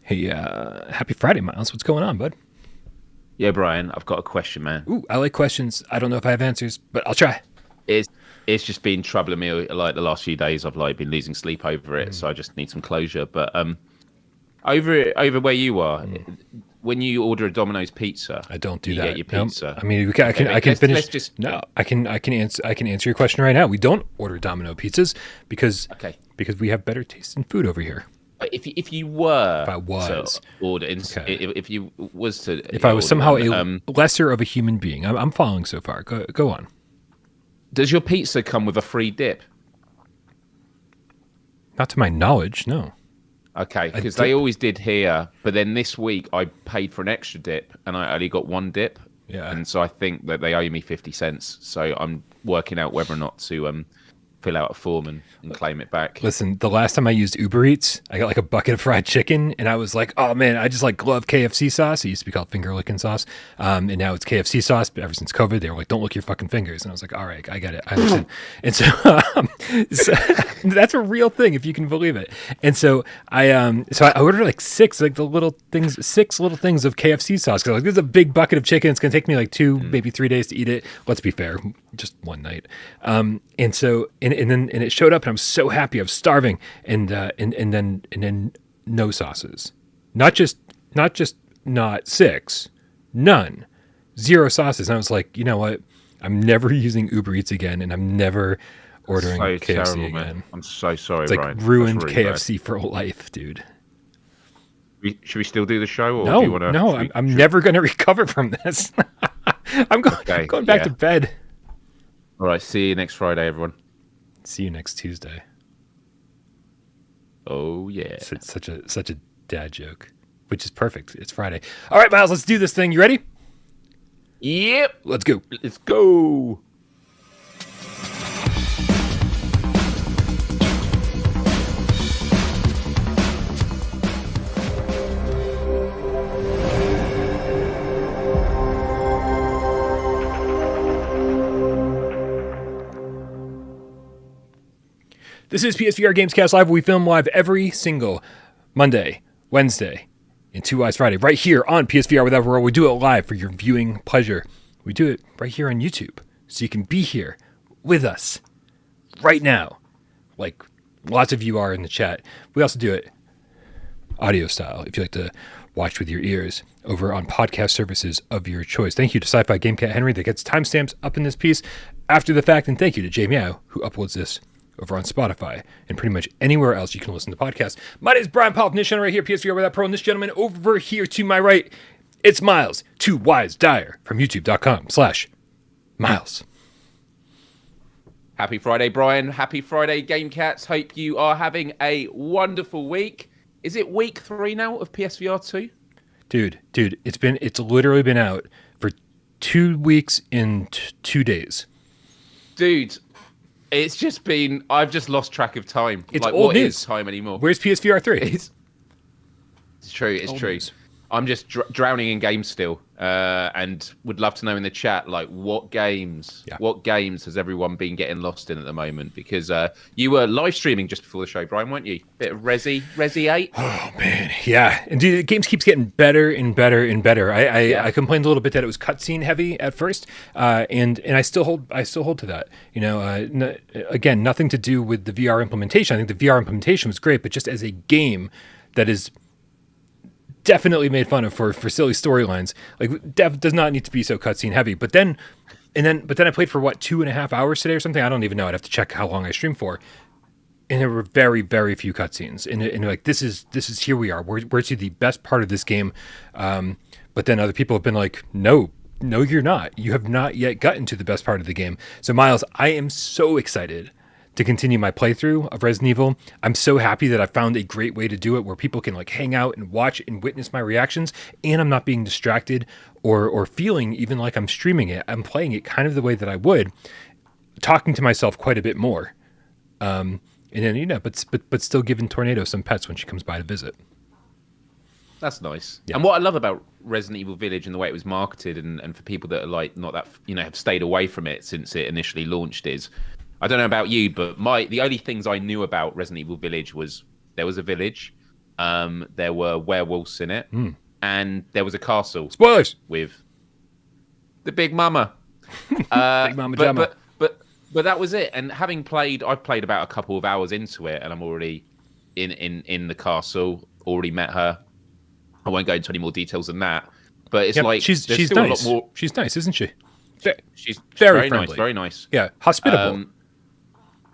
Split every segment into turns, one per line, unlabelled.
Hey, happy Friday, Miles. What's going on, bud?
Yeah, Brian, I've got a question, man.
Ooh, I like questions. I don't know if I have answers, but I'll try.
It's it's just been troubling me like the last few days. I've like been losing sleep over it, so I just need some closure. But over where you are, when you order a Domino's pizza,
I don't do
you
that.
get your
Nope.
pizza.
I mean, I can,
Okay,
I can
let's
finish.
let's just
No, I can answer your question right now. We don't order Domino pizzas because
okay.
because we have better taste in food over here.
But if you were
If I was,
to order,
okay.
if you was to
If I was
order
somehow
one,
a lesser of a human being, I'm following so far. Go on.
does your pizza come with a free dip?
Not to my knowledge, no.
Okay, because
dip?
they always did here, but then this week I paid for an extra dip and I only got one dip.
Yeah.
And so I think that they owe me 50 cents. So I'm working out whether or not to fill out a form and claim it back.
Listen, the last time I used Uber Eats, I got like a bucket of fried chicken, and I was like, "Oh man, I just like love KFC sauce." It used to be called finger licking sauce, and now it's KFC sauce. But ever since COVID, they were like, "Don't lick your fucking fingers," and I was like, "All right, I get it, I understand." And so, so that's a real thing if you can believe it. And so I ordered like six little things of KFC sauce because like this is a big bucket of chicken. It's gonna take me like 2 maybe 3 days to eat it. Let's be fair, just one night. And so and it showed up, and I was so happy. I was starving, and then no sauces, not six, none, zero sauces. And I was like, you know what? I'm never using Uber Eats again, and I'm never ordering
So
KFC
terrible,
again.
man. I'm so sorry,
It's like
Brian.
ruined
That's really
KFC for life, dude.
bad. Should we still do the show, or do
No,
you want to?
no, I'm never going to recover from this. I'm going back to bed.
All right. See you next Friday, everyone.
See you next Tuesday.
Oh yeah.
Such a dad joke, which is perfect. It's Friday. All right, Miles, let's do this thing. You ready?
Yep.
Let's go.
Let's go.
This is PSVR GamesCast Live. We film live every single Monday, Wednesday, and Two Eyes Friday, right here on PSVR with Parole. We do it live for your viewing pleasure. We do it right here on YouTube, so you can be here with us right now, like lots of you are in the chat. We also do it audio style, if you like to watch with your ears, over on podcast services of your choice. Thank you to Sci-Fi GameCat Henry that gets timestamps up in this piece after the fact, and thank you to Jay Meow, who uploads this over on Spotify and pretty much anywhere else you can listen to podcasts. My name is Bryan Powell, this gentleman right here, PSVR with Pro, and this gentleman over here to my right, it's Myles, Too Wise Dyer from youtube.com/Myles.
Happy Friday, Brian. Happy Friday, Game Cats. Hope you are having a wonderful week. Is it week 3 now of PSVR2?
Dude, it's literally been out for 2 weeks in 2 days.
Dude, it's just been, I've just lost track of time.
It's
like,
old
what
news.
is time anymore?
Where's PSVR 3?
It's true, it's
Old
true.
news.
I'm just drowning in games still, and would love to know in the chat, like, what games has everyone been getting lost in at the moment? Because you were live streaming just before the show, Brian, weren't you? Bit of Resi 8.
Oh man, yeah. And dude, the games keeps getting better and better and better. I complained a little bit that it was cutscene heavy at first, and I still hold to that. You know, again, nothing to do with the VR implementation. I think the VR implementation was great, but just as a game that is definitely made fun of for silly storylines, like does not need to be so cutscene heavy. But then I played for what 2.5 hours today or something. I don't even know. I'd have to check how long I streamed for. And there were very, very few cutscenes. And like this is here we are. We're to the best part of this game. But then other people have been like, no, you're not. You have not yet gotten to the best part of the game. So Myles, I am so excited to continue my playthrough of Resident Evil. I'm so happy that I found a great way to do it where people can like hang out and watch and witness my reactions, and I'm not being distracted or feeling even like I'm streaming it. I'm playing it kind of the way that I would, talking to myself quite a bit more. And then, but still giving Tornado some pets when she comes by to visit.
That's nice.
Yeah.
And what I love about Resident Evil Village and the way it was marketed, and for people that are like not that, have stayed away from it since it initially launched, is, I don't know about you, but the only things I knew about Resident Evil Village was there was a village, There were werewolves in it, and there was a castle.
Spoilers
with the Big Mama.
Big Mama Jamma.
But that was it. And I've played about a couple of hours into it, and I'm already in the castle. Already met her. I won't go into any more details than that. But it's like
she's
still
nice.
A lot more.
She's nice, isn't she?
She's
very
nice, very nice.
Yeah, hospitable.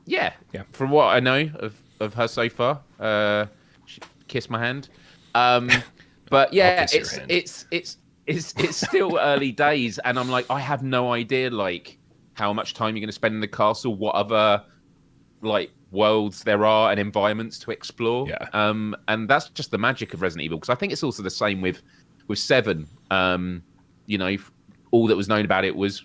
Yeah. From what I know of her so far, she kissed my hand. But yeah, it's still early days, and I'm like, I have no idea like how much time you're going to spend in the castle, what other like worlds there are and environments to explore.
Yeah.
And that's just the magic of Resident Evil, because I think it's also the same with 7. You know, all that was known about it was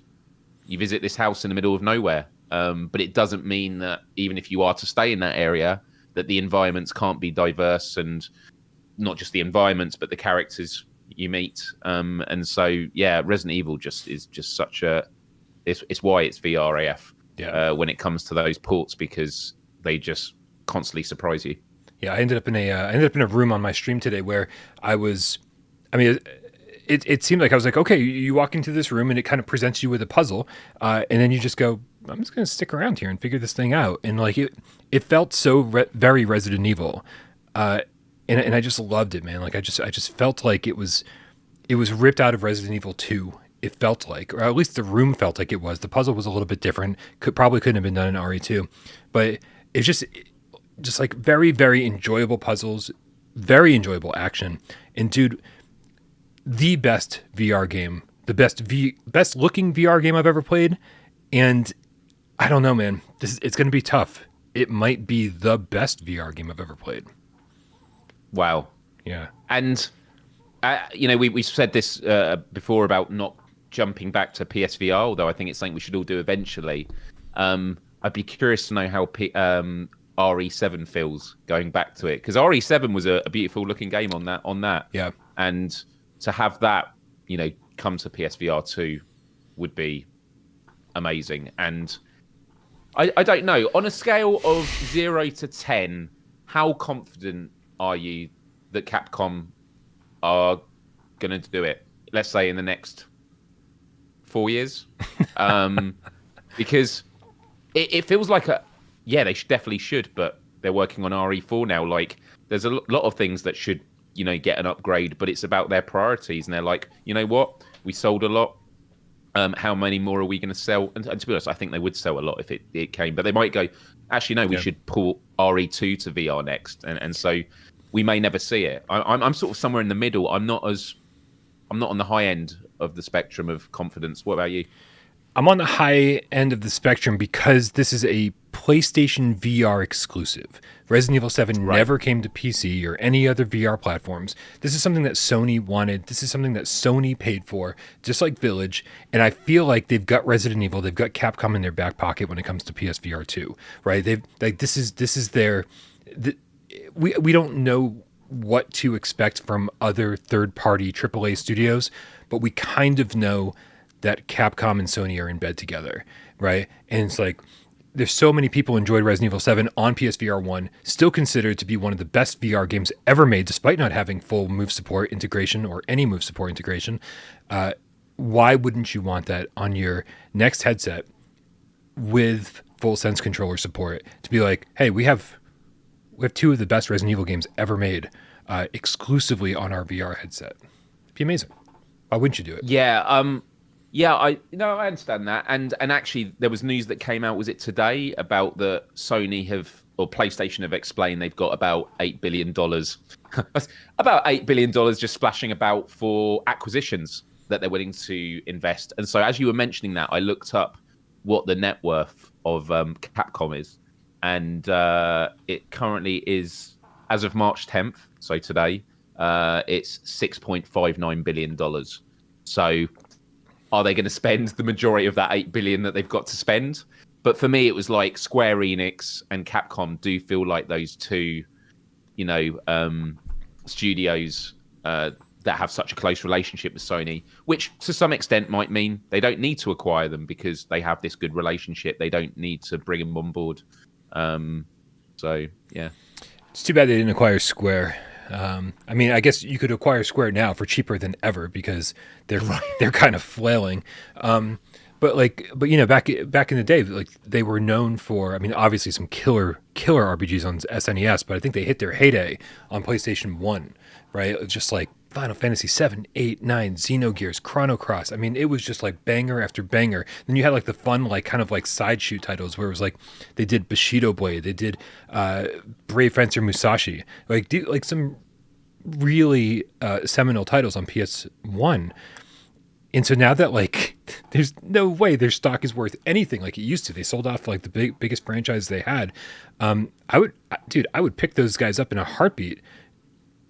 you visit this house in the middle of nowhere. But it doesn't mean that even if you are to stay in that area, that the environments can't be diverse, and not just the environments, but the characters you meet. And so, yeah, Resident Evil is just such a... It's why it's VR AF when it comes to those ports, because they just constantly surprise you.
Yeah, I ended up in a room on my stream today where it seemed like I was like, okay, you walk into this room and it kind of presents you with a puzzle, and then you just go, I'm just going to stick around here and figure this thing out. And like it felt so very Resident Evil, and I just loved it, man. Like I just felt like it was ripped out of Resident Evil 2. It felt like, or at least the room felt like it was. The puzzle was a little bit different. Probably couldn't have been done in RE2, but it's just like very, very enjoyable puzzles, very enjoyable action, and dude, the best VR game, the best looking VR game I've ever played. And I don't know, man, it's going to be tough. It might be the best VR game I've ever played.
Wow.
Yeah.
And we said this before about not jumping back to PSVR, although I think it's something we should all do eventually. I'd be curious to know how RE7 feels going back to it, because RE7 was a beautiful looking game on that.
Yeah.
And to have that, come to PSVR2 would be amazing. And I don't know, on a scale of 0 to 10, how confident are you that Capcom are going to do it, let's say in the next 4 years? Because it feels like they definitely should, but they're working on RE4 now. Like, there's a lot of things that should, get an upgrade, but it's about their priorities. And they're like, you know what? We sold a lot. How many more are we going to sell? And to be honest, I think they would sell a lot if it came, but they might go, actually, no, we should pull RE2 to VR next. And so we may never see it. I'm sort of somewhere in the middle. I'm not on the high end of the spectrum of confidence. What about you?
I'm on the high end of the spectrum because this is a PlayStation VR exclusive. Resident Evil 7 never came to PC or any other VR platforms. This is something that Sony wanted. This is something that Sony paid for, just like Village. And I feel like they've got Resident Evil, they've got Capcom in their back pocket when it comes to PSVR2, right? This is their... We don't know what to expect from other third-party AAA studios, but we kind of know that Capcom and Sony are in bed together, right? And it's like, there's so many people enjoyed Resident Evil 7 on PSVR 1, still considered to be one of the best VR games ever made, despite not having full move support integration or any move support integration. Why wouldn't you want that on your next headset with full sense controller support to be like, hey, we have 2 of the best Resident Evil games ever made exclusively on our VR headset? It'd be amazing. Why wouldn't you do it?
Yeah, I understand that, and actually there was news that came out, was it today, about the PlayStation have explained they've got about $8 billion, about $8 billion just splashing about for acquisitions that they're willing to invest. And so, as you were mentioning that, I looked up what the net worth of Capcom is, and it currently is, as of March 10th, so today, it's $6.59 billion. So, are they going to spend the majority of that $8 billion that they've got to spend? But for me, it was like Square Enix and Capcom do feel like those two, studios that have such a close relationship with Sony, which to some extent might mean they don't need to acquire them because they have this good relationship. They don't need to bring them on board. So, yeah.
It's too bad they didn't acquire Square. I mean, I guess you could acquire Square now for cheaper than ever because they're kind of flailing. But you know, back in the day, like they were known for. I mean, obviously some killer RPGs on SNES, but I think they hit their heyday on PlayStation 1, right? It's just like Final Fantasy 7, 8, 9, Xenogears, Chrono Cross. I mean, it was just like banger after banger. Then you had like the fun, like kind of like side shoot titles where it was like they did Bushido Blade, they did Brave Fencer Musashi, like some really seminal titles on PS1. And so now that like there's no way their stock is worth anything like it used to. They sold off like the biggest franchise they had. I would pick those guys up in a heartbeat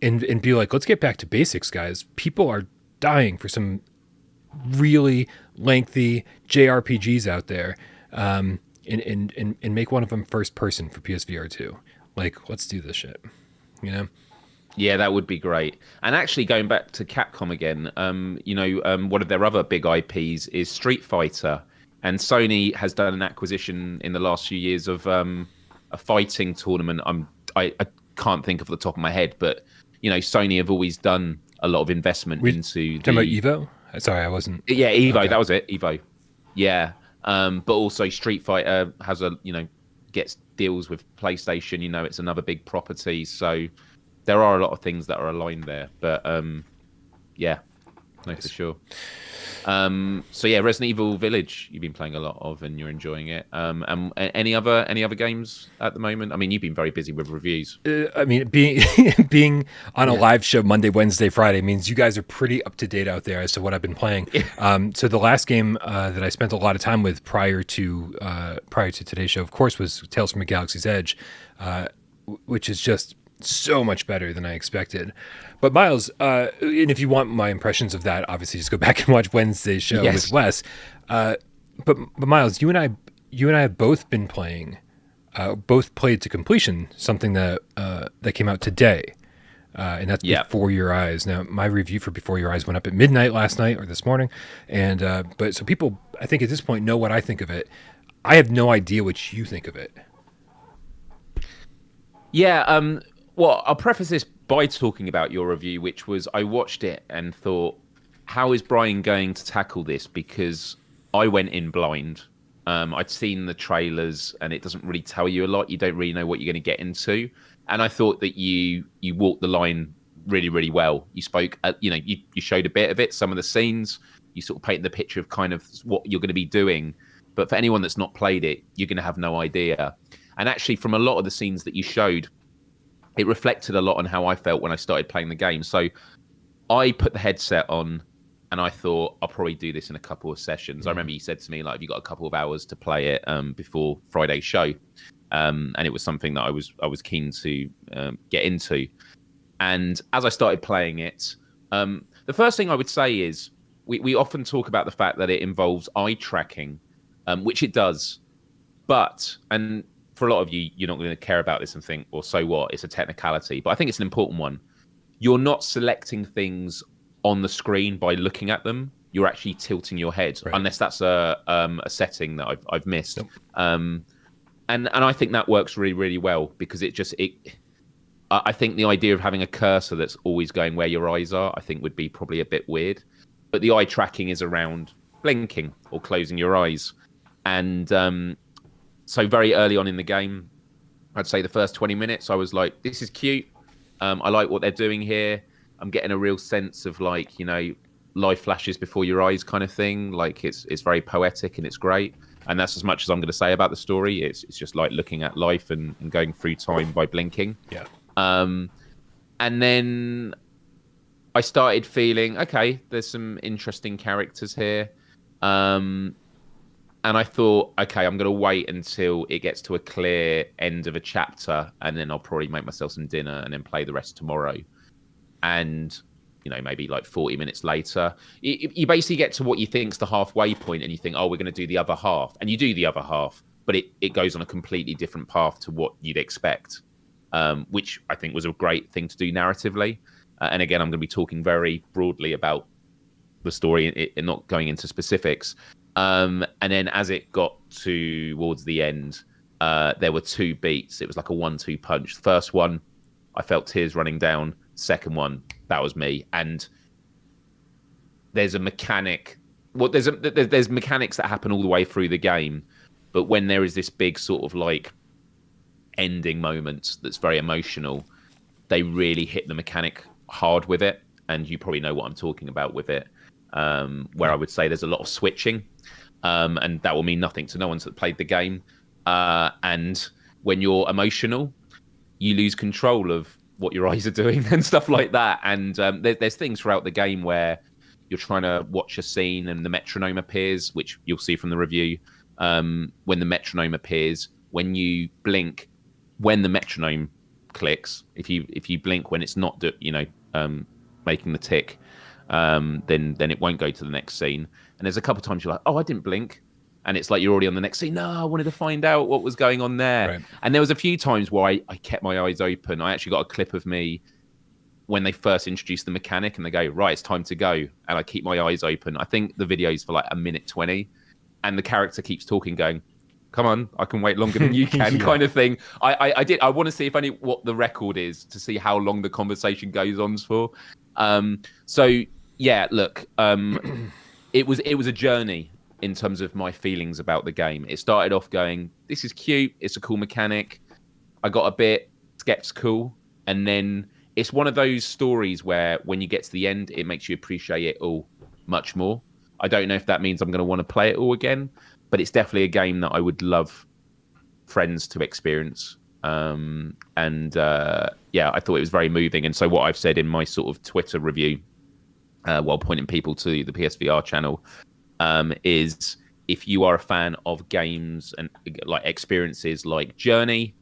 and be like, let's get back to basics, guys. People are dying for some really lengthy JRPGs out there, and make one of them first person for PSVR2. Like, let's do this shit, you know?
Yeah, that would be great. And actually, going back to Capcom again, one of their other big IPs is Street Fighter, and Sony has done an acquisition in the last few years of a fighting tournament. I can't think off the top of my head, but you know, Sony have always done a lot of investment into.
Talking about Evo? Sorry, I wasn't.
Yeah, Evo.
Okay.
That was it. Evo. Yeah, but also Street Fighter has gets deals with PlayStation. You know, it's another big property, so. There are a lot of things that are aligned there, but yeah, no, for sure. So yeah, Resident Evil Village, you've been playing a lot of, and you're enjoying it. And any other games at the moment? I mean, you've been very busy with reviews.
I mean, being on a live show Monday, Wednesday, Friday means you guys are pretty up to date out there as to what I've been playing. So the last game that I spent a lot of time with prior to today's show, of course, was Tales from a Galaxy's Edge, which is just so much better than I expected. But Myles, and if you want my impressions of that, obviously just go back and watch Wednesday's show with Wes. But Myles, you and I have both been playing, both played to completion something that came out today, and that's Before Your Eyes. Now, my review for Before Your Eyes went up at midnight last night or this morning, and but so people, I think at this point, know what I think of it. I have no idea what you think of it.
Yeah. Well, I'll preface this by talking about your review, which was I watched it and thought, how is Bryan going to tackle this? Because I went in blind. I'd seen the trailers and it doesn't really tell you a lot. You don't really know what you're going to get into. And I thought that you walked the line really, really well. You spoke, you showed a bit of it, some of the scenes. You sort of painted the picture of kind of what you're going to be doing. But for anyone that's not played it, you're going to have no idea. And actually, from a lot of the scenes that you showed, it reflected a lot on how I felt when I started playing the game. So I put the headset on and I thought I'll probably do this in a couple of sessions. I remember you said to me, like, have you got a couple of hours to play it before Friday's show? And it was something that I was keen to get into. And as I started playing it, the first thing I would say is we often talk about the fact that it involves eye tracking, which it does. But, and for a lot of you, you're not going to care about this and think, well, so what? It's a technicality. But I think it's an important one. You're not selecting things on the screen by looking at them. You're actually tilting your head, unless that's a setting that I've missed. Nope. And I think that works really, really well because I think the idea of having a cursor that's always going where your eyes are, I think would be probably a bit weird. But the eye tracking is around blinking or closing your eyes. And so very early on in the game, I'd say the first 20 minutes, I was like, this is cute. I like what they're doing here. I'm getting a real sense of like, life flashes before your eyes kind of thing. Like it's very poetic and it's great. And that's as much as I'm going to say about the story. It's just like looking at life and going through time by blinking.
Yeah.
And then I started feeling, okay, there's some interesting characters here. And I thought, okay, I'm going to wait until it gets to a clear end of a chapter, and then I'll probably make myself some dinner and then play the rest tomorrow. And, maybe like 40 minutes later, you basically get to what you think's the halfway point, and you think, oh, we're going to do the other half. And you do the other half, but it goes on a completely different path to what you'd expect, which I think was a great thing to do narratively. And again, I'm going to be talking very broadly about the story and not going into specifics. And then as it got towards the end, there were two beats. It was like a 1-2 punch. The first one I felt tears running down. Second one, that was me. And there's a mechanic. Well, there's mechanics that happen all the way through the game, but when there is this big sort of like ending moment that's very emotional, they really hit the mechanic hard with it. And you probably know what I'm talking about with it, where I would say there's a lot of switching, and that will mean nothing to no one that's played the game. And when you're emotional, you lose control of what your eyes are doing and stuff like that. And there's things throughout the game where you're trying to watch a scene and the metronome appears, which you'll see from the review. When the metronome appears, when you blink, when the metronome clicks, if you blink when it's not, making the tick, then it won't go to the next scene. And there's a couple of times you're like, oh, I didn't blink. And it's like you're already on the next scene. No, I wanted to find out what was going on there. Right. And there was a few times where I kept my eyes open. I actually got a clip of me when they first introduced the mechanic and they go, right, it's time to go. And I keep my eyes open. I think the video's for like 1:20. And the character keeps talking, going, come on, I can wait longer than you can, yeah. Kind of thing. I want to see what the record is to see how long the conversation goes on for. So yeah, look, it was a journey in terms of my feelings about the game. It started off going, this is cute, it's a cool mechanic. I got a bit skeptical, and then it's one of those stories where when you get to the end, it makes you appreciate it all much more. I don't know if that means I'm going to want to play it all again, but it's definitely a game that I would love friends to experience. Yeah, I thought it was very moving. And so what I've said in my sort of Twitter review, while pointing people to the PSVR channel, is if you are a fan of games and like experiences like Journey,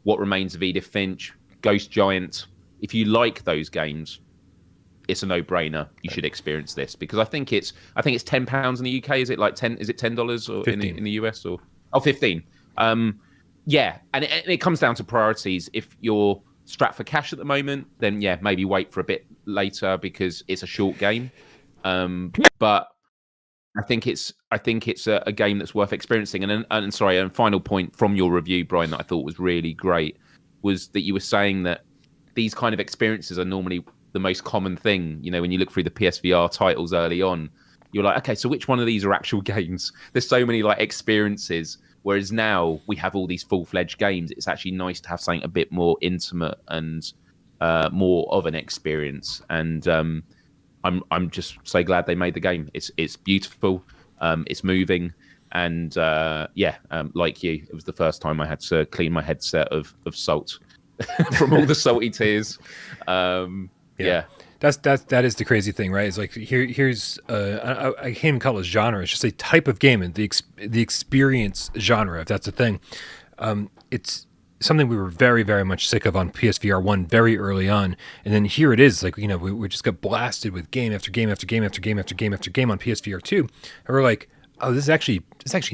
What Remains of Edith Finch, Ghost Giant, if you like those games, it's a no-brainer. You should experience this, because I think it's £10 in the UK. Is it like $10? Is it $10 or in the US or 15? Yeah, and it comes down to priorities. If you're strapped for cash at the moment, then yeah, maybe wait for a bit later because it's a short game. But I think it's a game that's worth experiencing. And sorry, and final point from your review, Bryan, that I thought was really great was that you were saying that these kind of experiences are normally the most common thing. You know, when you look through the PSVR titles early on, you're like, okay, so which one of these are actual games? There's so many like experiences, whereas now we have all these full-fledged games. It's actually nice to have something a bit more intimate and more of an experience. And I'm just so glad they made the game. It's beautiful, it's moving, and like you, it was the first time I had to clean my headset of salt from all the salty tears. Yeah.
That is the crazy thing, right? It's like here's I can't even call it a genre. It's just a type of game, and the experience genre, if that's a thing. It's something we were very, very much sick of on PSVR 1 very early on, and then here it is. Like, you know, we just got blasted with game after game after game after game after game after game on PSVR 2, and we're like, oh, this is actually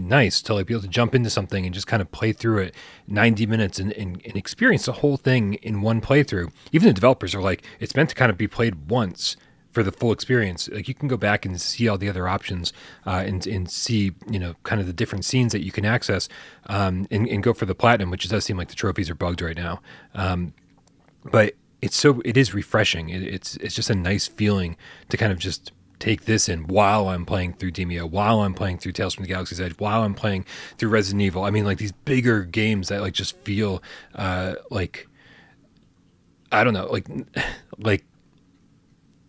nice to like be able to jump into something and just kind of play through it 90 minutes and experience the whole thing in one playthrough. Even the developers are like, it's meant to kind of be played once for the full experience. Like, you can go back and see all the other options and see, you know, kind of the different scenes that you can access and go for the platinum, which does seem like the trophies are bugged right now. But it is refreshing. It's just a nice feeling to kind of just take this in while I'm playing through Demeo, while I'm playing through Tales from the Galaxy's Edge, while I'm playing through Resident Evil. I mean, like these bigger games that like just feel like, I don't know, like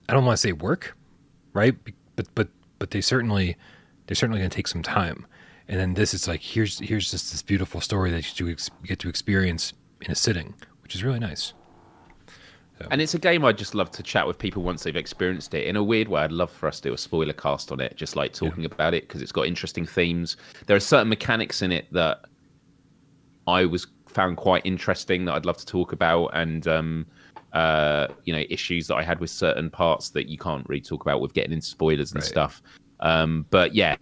I don't want to say work, right? But they certainly going to take some time. And then this is like, here's just this beautiful story that you get to experience in a sitting, which is really nice. So.
And it's a game I'd just love to chat with people once they've experienced it. In a weird way, I'd love for us to do a spoiler cast on it, just like talking about it, because it's got interesting themes. There are certain mechanics in it that I found quite interesting that I'd love to talk about, and issues that I had with certain parts that you can't really talk about with getting into spoilers and stuff. But yeah,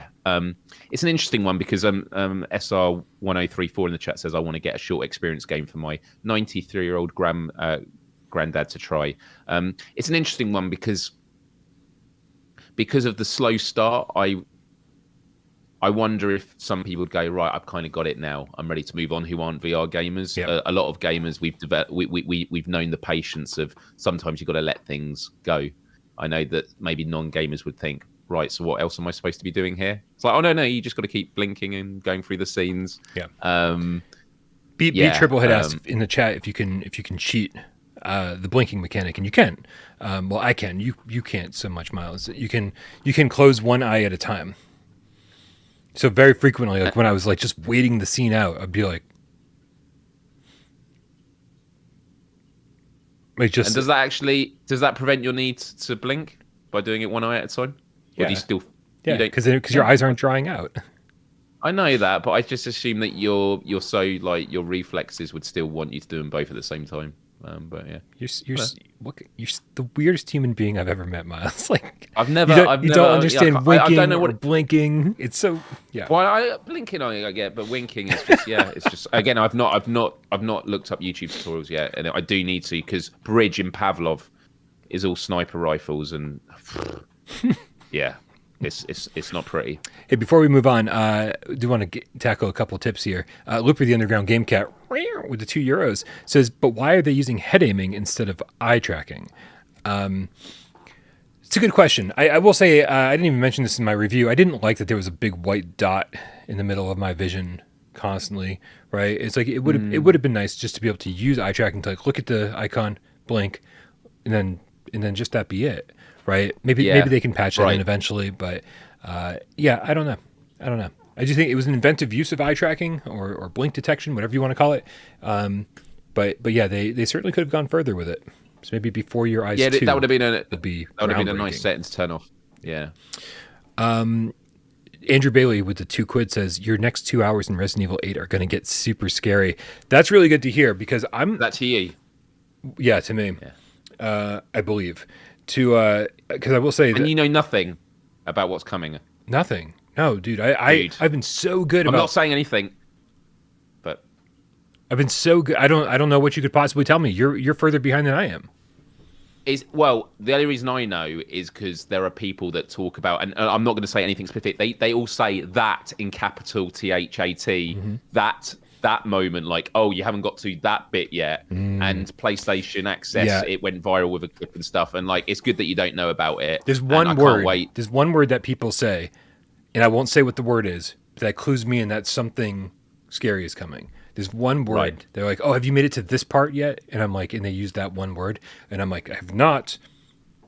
it's an interesting one because SR1034 in the chat says, I want to get a short experience game for my 93-year-old granddad to try. It's an interesting one because of the slow start. I I wonder if some people would go, right, I've kind of got it now. I'm ready to move on. Who aren't VR gamers?
Yeah.
A lot of gamers we've developed. We've known the patience of sometimes you've got to let things go. I know that maybe non-gamers would think, right, so what else am I supposed to be doing here? It's like, oh no, you just got to keep blinking and going through the scenes.
Yeah. B Triple had asked in the chat if you can cheat the blinking mechanic, and you can. Well, I can. You can't so much, Myles. You can close one eye at a time. So very frequently, like when I was like just waiting the scene out, I'd be like,
and does that prevent your need to blink by doing it one eye at a time?
Yeah.
Or do you still?
Yeah, because your eyes aren't drying out.
I know that, but I just assume that you're so like your reflexes would still want you to do them both at the same time. But yeah,
you're the weirdest human being I've ever met, Myles. Like
you
don't understand winking I don't know what blinking. It's so
Well, blinking I get, but winking is just it's just again I've not looked up YouTube tutorials yet, and I do need to because Bridge in Pavlov is all sniper rifles and yeah. It's not pretty.
Hey, before we move on, I do want to tackle a couple tips here. Looper the Underground Game Cat with the €2 says, but why are they using head aiming instead of eye tracking? It's a good question. I will say I didn't even mention this in my review. I didn't like that there was a big white dot in the middle of my vision constantly. Right? It's like it would have been nice just to be able to use eye tracking to like look at the icon, blink, and then just that be it. Right? Maybe they can patch that in eventually, but I don't know. I just think it was an inventive use of eye tracking or blink detection, whatever you want to call it. But yeah, they certainly could have gone further with it. So maybe before your eyes.
Yeah,
too,
that would have been
a
nice setting to turn off. Yeah.
Andrew Bailey with the £2 says your next 2 hours in Resident Evil 8 are going to get super scary. That's really good to hear because
That's to
Yeah, to me. Yeah. I believe. Because I will say
that you know nothing about what's coming.
Nothing. No, dude. I've been so good.
I'm not saying anything, but
I've been so good. I don't know what you could possibly tell me. You're further behind than I am.
The only reason I know is because there are people that talk about, and I'm not going to say anything specific. They all say that in capital THAT. Mm-hmm. That moment, like, oh, you haven't got to that bit yet, and PlayStation Access, it went viral with a clip and stuff, and like, it's good that you don't know about it.
There's one word. There's one word that people say, and I won't say what the word is, but that clues me in that something scary is coming. There's one word. Right. They're like, oh, have you made it to this part yet? And I'm like, and they use that one word, and I'm like, I have not.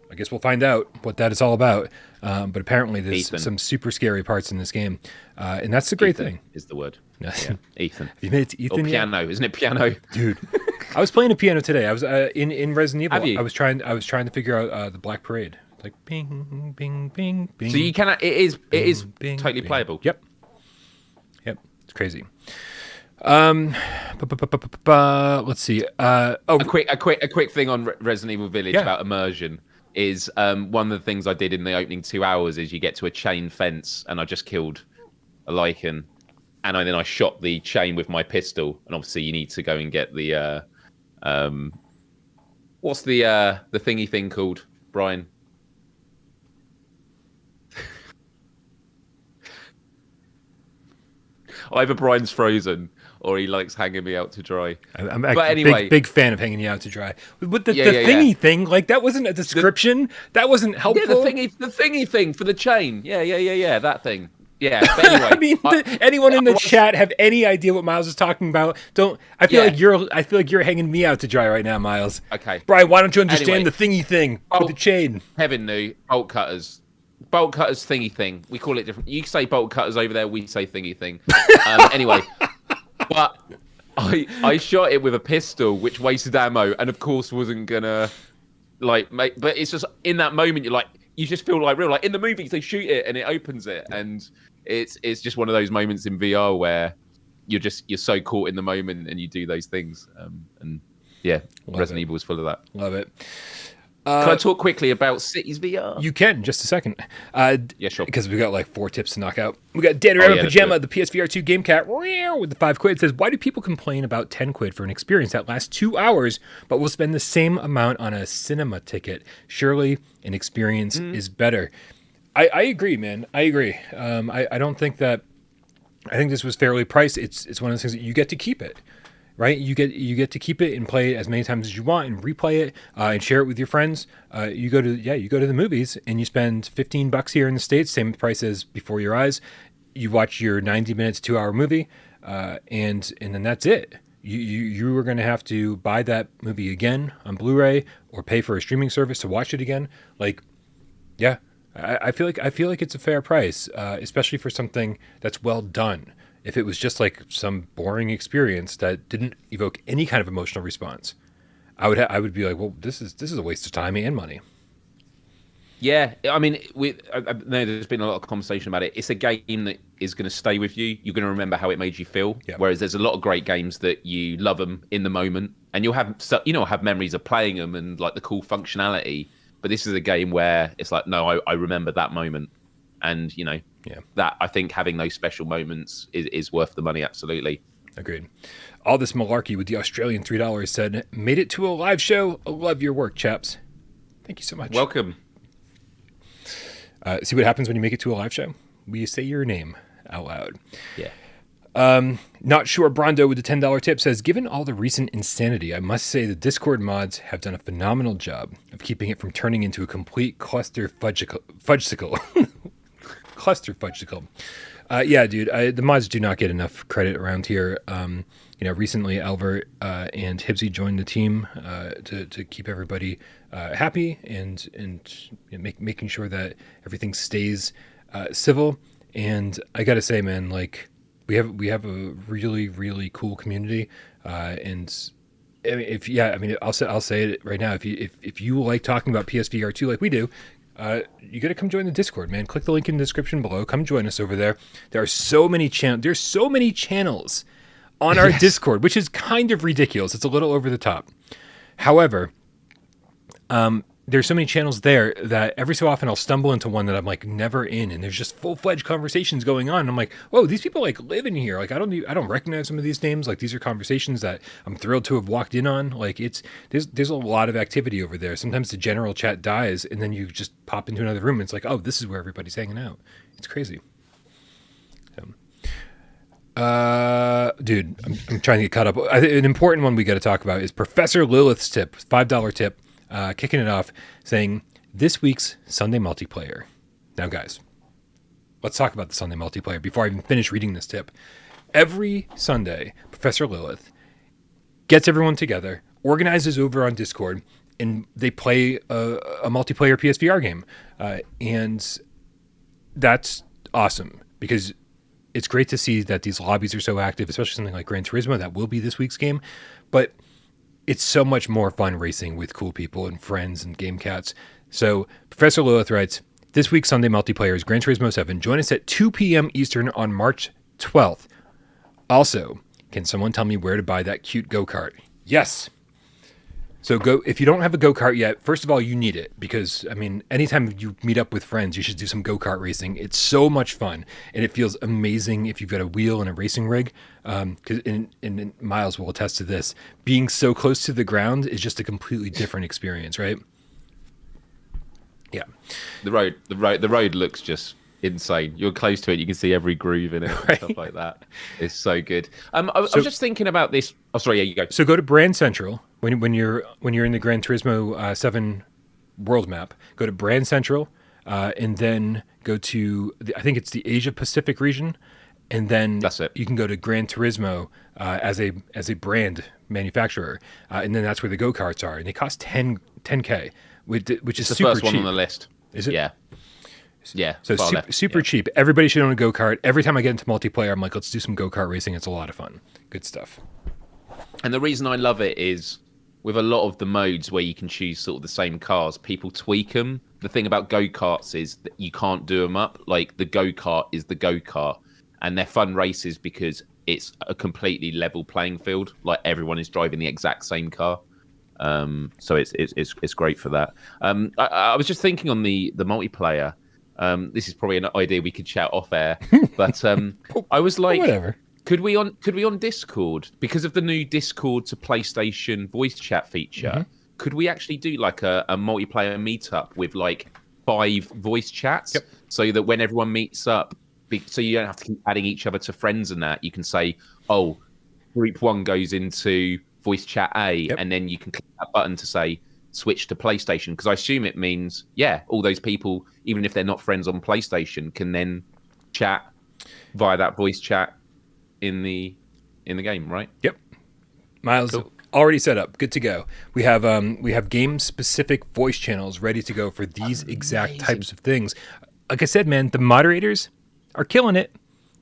I guess we'll find out what that is all about. But apparently there's some super scary parts in this game. And that's the great thing.
Is the word. Yeah. Ethan.
Have you made it to Ethan
or piano,
yet?
Isn't it piano?
Dude. I was playing a piano today. I was in Resident Evil.
Have you?
I was trying to figure out the Black Parade. Like bing, bing, bing, bing.
So you cannot it is
bing,
totally
bing.
playable.
Yep. It's crazy. Let's see.
A quick thing on Resident Evil Village about immersion is one of the things I did in the opening 2 hours is you get to a chain fence and I just killed a lichen, and then I shot the chain with my pistol, and obviously you need to go and get the what's the thingy thing called, Bryan? Either Bryan's frozen or he likes hanging me out to dry.
I'm anyway, big fan of hanging you out to dry. With the thingy thing, like that wasn't a description. That wasn't helpful.
Yeah, the thingy thing for the chain. Yeah, that thing. Yeah, but anyway.
I mean, anyone in the chat have any idea what Myles is talking about? I feel like you're hanging me out to dry right now, Myles.
Okay.
Bryan, why don't you understand the thingy thing with the chain?
Kevin knew bolt cutters. Bolt cutters thingy thing. We call it different. You say bolt cutters over there, we say thingy thing. Anyway, but I shot it with a pistol, which wasted ammo, and of course wasn't gonna like make. But it's just in that moment, you just feel like real. Like in the movies, they shoot it and it opens it, and it's just one of those moments in VR where you're so caught in the moment and you do those things. And yeah, Resident Evil is full of that.
Love it.
Can I talk quickly about Cities VR?
You can, just a second.
Yeah, sure.
Because we got like 4 tips to knock out. We got Dan Rabbit Pajama, the PSVR2 Game Cat, with the £5. It says, why do people complain about £10 for an experience that lasts 2 hours, but will spend the same amount on a cinema ticket? Surely an experience is better. I agree, man. I agree. I don't think that. I think this was fairly priced. It's one of those things that you get to keep it, right? You get to keep it and play it as many times as you want and replay it and share it with your friends. You go to the movies and you spend $15 here in the States, same price as Before Your Eyes. You watch your 90 minutes, 2-hour movie, and then that's it. You are going to have to buy that movie again on Blu-ray or pay for a streaming service to watch it again. Like, yeah. I feel like it's a fair price, especially for something that's well done. If it was just like some boring experience that didn't evoke any kind of emotional response, I would be like, well, this is a waste of time and money.
Yeah, I mean, I know there's been a lot of conversation about it. It's a game that is going to stay with you. You're going to remember how it made you feel. Yeah. Whereas there's a lot of great games that you love them in the moment, and you'll have memories of playing them and like the cool functionality. But this is a game where it's like, no, I remember that moment. And, that I think having those special moments is worth the money. Absolutely.
Agreed. All this malarkey with the Australian $3 said, made it to a live show. I love your work, chaps. Thank you so much.
Welcome.
See what happens when you make it to a live show? We say your name out loud.
Yeah.
Not sure Brondo with the $10 tip says, given all the recent insanity, I must say the Discord mods have done a phenomenal job of keeping it from turning into a complete cluster fudgesicle. Cluster fudgesicle. Yeah, dude, the mods do not get enough credit around here. Recently Albert and Hibsy joined the team to keep everybody happy and making sure that everything stays civil. And I gotta say, man, like, we have a really, really cool community, and I mean, I'll say it right now. If you like talking about PSVR2 like we do, you got to come join the Discord, man. Click the link in the description below. Come join us over there. There are so many There's so many channels on our Discord, which is kind of ridiculous. It's a little over the top. However, there's so many channels there that every so often I'll stumble into one that I'm like never in, and there's just full-fledged conversations going on. And I'm like, whoa, these people like live in here. Like I don't recognize some of these names. Like these are conversations that I'm thrilled to have walked in on. Like there's a lot of activity over there. Sometimes the general chat dies, and then you just pop into another room, and it's like, oh, this is where everybody's hanging out. It's crazy. Dude, I'm trying to get caught up. An important one we got to talk about is Professor Lilith's tip, $5 tip. Kicking it off, saying, this week's Sunday Multiplayer. Now, guys, let's talk about the Sunday Multiplayer before I even finish reading this tip. Every Sunday, Professor Lilith gets everyone together, organizes over on Discord, and they play a multiplayer PSVR game. And that's awesome, because it's great to see that these lobbies are so active, especially something like Gran Turismo, that will be this week's game. But it's so much more fun racing with cool people and friends and game cats. So Professor Lilith writes, this week's Sunday Multiplayer is Gran Turismo 7. Join us at 2 p.m. Eastern on March 12th. Also, can someone tell me where to buy that cute go-kart? Yes. So if you don't have a go-kart yet, first of all, you need it, because, I mean, anytime you meet up with friends, you should do some go-kart racing. It's so much fun, and it feels amazing if you've got a wheel and a racing rig. And Myles will attest to this. Being so close to the ground is just a completely different experience, right? Yeah.
The road looks just insane. You're close to it, you can see every groove in it, right? And stuff like that. It's so good. I was just thinking about this. Oh, sorry, yeah, you go.
So go to Brand Central when you're in the Gran Turismo 7 world map. Go to Brand Central, and then go to I think it's the Asia Pacific region, and then
that's it.
You can go to Gran Turismo as a brand manufacturer, and then that's where the go-karts are, and they cost $10K, which is super cheap.
The first one on the list.
Is it?
Yeah. Yeah.
So super cheap. Everybody should own a go-kart. Every time I get into multiplayer, I'm like, let's do some go-kart racing. It's a lot of fun. Good stuff.
And the reason I love it is with a lot of the modes where you can choose sort of the same cars, people tweak them. The thing about go-karts is that you can't do them up. Like the go-kart is the go-kart, and they're fun races because it's a completely level playing field. Like everyone is driving the exact same car. So it's great for that. I was just thinking on the multiplayer. This is probably an idea we could shout off air, but I was like,
whatever.
Could we on Discord, because of the new Discord to PlayStation voice chat feature? Mm-hmm. Could we actually do like a multiplayer meetup with like 5 voice chats, so that when everyone meets up, so you don't have to keep adding each other to friends and that. You can say, oh, group 1 goes into voice chat A, and then you can click that button to say switch to PlayStation, because I assume it means, all those people, even if they're not friends on PlayStation, can then chat via that voice chat in the game, right?
Yep. Myles, cool. Already set up, good to go. We have game specific voice channels ready to go for these exact types of things. Like I said, man, the moderators are killing it.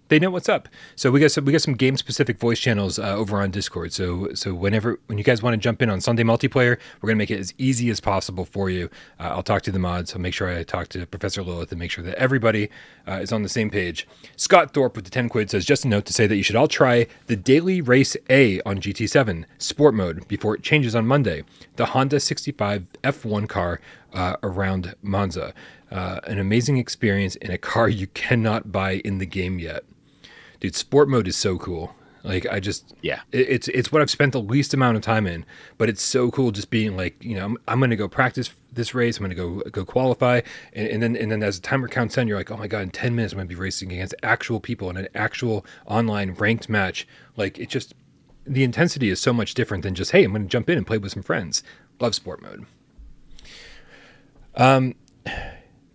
They know what's up. So we got some game specific voice channels over on Discord. So when you guys want to jump in on Sunday Multiplayer, we're gonna make it as easy as possible for you. I'll talk to the mods. I'll make sure I talk to Professor Lilith and make sure that everybody is on the same page. Scott Thorpe with the 10 quid says, just a note to say that you should all try the Daily Race A on GT7 Sport mode before it changes on Monday. The Honda 65 F1 car around Monza. An amazing experience in a car you cannot buy in the game yet. Dude, sport mode is so cool. Like, it's what I've spent the least amount of time in, but it's so cool just being like, I'm going to go practice this race. I'm going to go qualify. And then as the timer counts down, you're like, oh my God, in 10 minutes, I'm going to be racing against actual people in an actual online ranked match. Like, the intensity is so much different than just, hey, I'm going to jump in and play with some friends. Love sport mode.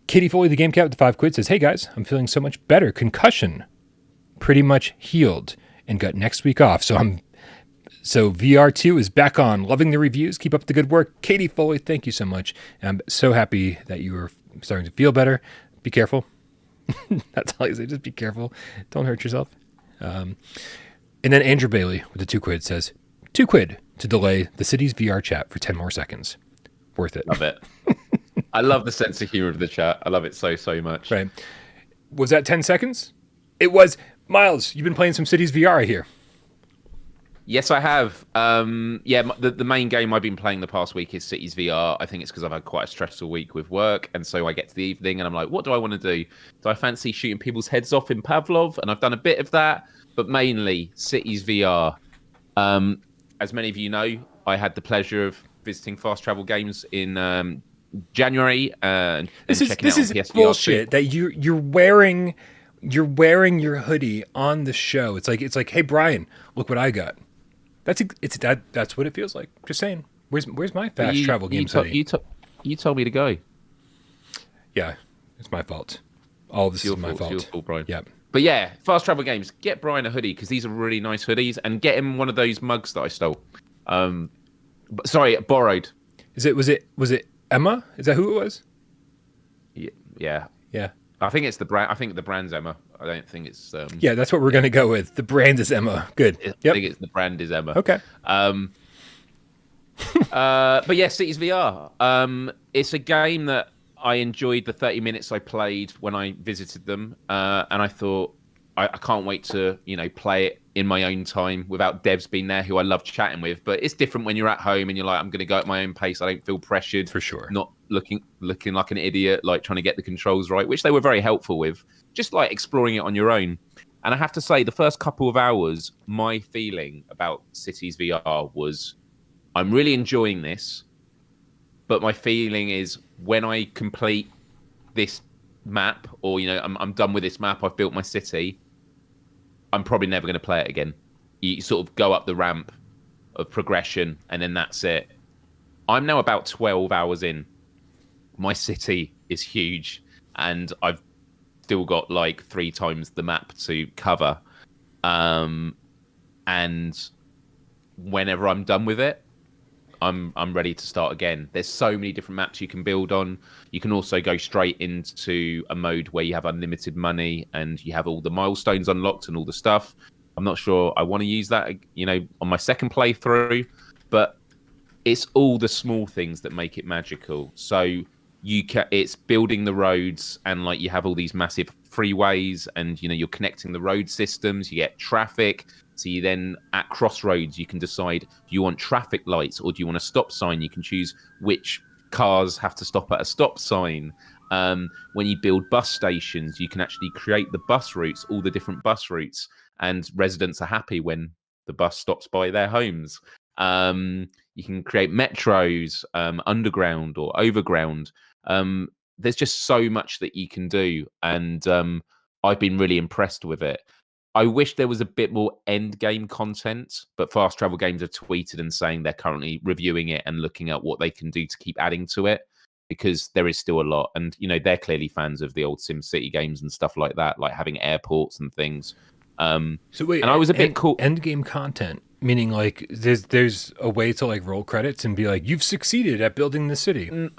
Katie Foley, the Game Cat with the 5 quid says, hey guys, I'm feeling so much better. Concussion pretty much healed and got next week off. So VR2 is back on. Loving the reviews. Keep up the good work. Katie Foley, thank you so much. I'm so happy that you are starting to feel better. Be careful. That's all I say. Just be careful. Don't hurt yourself. And then Andrew Bailey with the 2 quid says, 2 quid to delay the city's VR chat for 10 more seconds. Worth it.
Love it. I love the sense of humor of the chat. I love it so much.
Right. Was that 10 seconds? It was. Myles, you've been playing some Cities VR, I hear.
Yes, I have. The main game I've been playing the past week is Cities VR. I think it's because I've had quite a stressful week with work, and so I get to the evening and I'm like, what do I want to do? Do I fancy shooting people's heads off in Pavlov? And I've done a bit of that, but mainly Cities VR. As many of you know, I had the pleasure of visiting Fast Travel Games in January and checking out on PSVR2.
Bullshit that you're wearing your hoodie on the show. It's like, hey Bryan, look what I got. That's what it feels like. Just saying. Where's my Fast Travel Games hoodie?
You told me to go.
Yeah, it's my fault. All of this is my fault.
It's your fault, Bryan.
Yeah.
But yeah, Fast Travel Games. Get Bryan a hoodie because these are really nice hoodies, and get him one of those mugs that I stole. Borrowed.
Was it Emma? Is that who it was?
Yeah. I think it's the brand. I think the brand's Emma. I don't think it's.
Yeah, that's what we're gonna go with. The brand is Emma. Good.
I think it's the brand is Emma.
Okay.
But yeah, Cities VR. It's a game that I enjoyed the 30 minutes I played when I visited them, and I thought I can't wait to play it in my own time without Devs being there, who I love chatting with. But it's different when you're at home and you're like, I'm going to go at my own pace. I don't feel pressured.
For sure.
Not looking like an idiot, like trying to get the controls right, which they were very helpful with. Just like exploring it on your own. And I have to say, the first couple of hours, my feeling about Cities VR was, I'm really enjoying this. But my feeling is when I complete this map, or I'm done with this map, I've built my city, I'm probably never going to play it again. You sort of go up the ramp of progression, and then that's it. I'm now about 12 hours in. My city is huge, and I've still got like 3 times the map to cover. And whenever I'm done with it, I'm ready to start again. There's so many different maps you can build on. You can also go straight into a mode where you have unlimited money and you have all the milestones unlocked and all the stuff. I'm not sure I want to use that, on my second playthrough, but it's all the small things that make it magical. So it's building the roads, and like you have all these massive freeways, and you're connecting the road systems. You get traffic. So you then, at crossroads, you can decide, do you want traffic lights or do you want a stop sign? You can choose which cars have to stop at a stop sign. When you build bus stations, you can actually create the bus routes, all the different bus routes, and residents are happy when the bus stops by their homes. You can create metros, underground or overground. there's just so much that you can do, and I've been really impressed with it. I wish there was a bit more end game content, but Fast Travel Games have tweeted and saying they're currently reviewing it and looking at what they can do to keep adding to it, because there is still a lot. And, you know, they're clearly fans of the old SimCity games and stuff like that, like having airports and things.
So wait,
and I was a bit cool.
End game content, meaning like there's a way to like roll credits and be like, you've succeeded at building the city.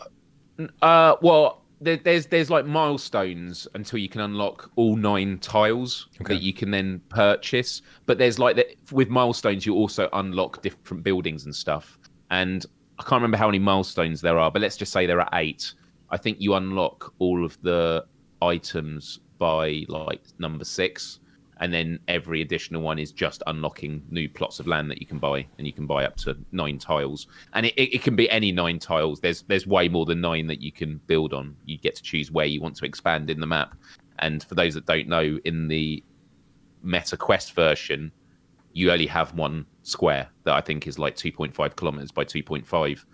Well, there's like milestones until you can unlock all 9 tiles that you can then purchase. But there's like with milestones, you also unlock different buildings and stuff. And I can't remember how many milestones there are, but let's just say there are 8. I think you unlock all of the items by like number 6. And then every additional one is just unlocking new plots of land that you can buy, and you can buy up to 9 tiles. And it can be any 9 tiles. There's way more than 9 that you can build on. You get to choose where you want to expand in the map. And for those that don't know, in the Meta Quest version, you only have 1 square that I think is like 2.5 kilometers by 2.5.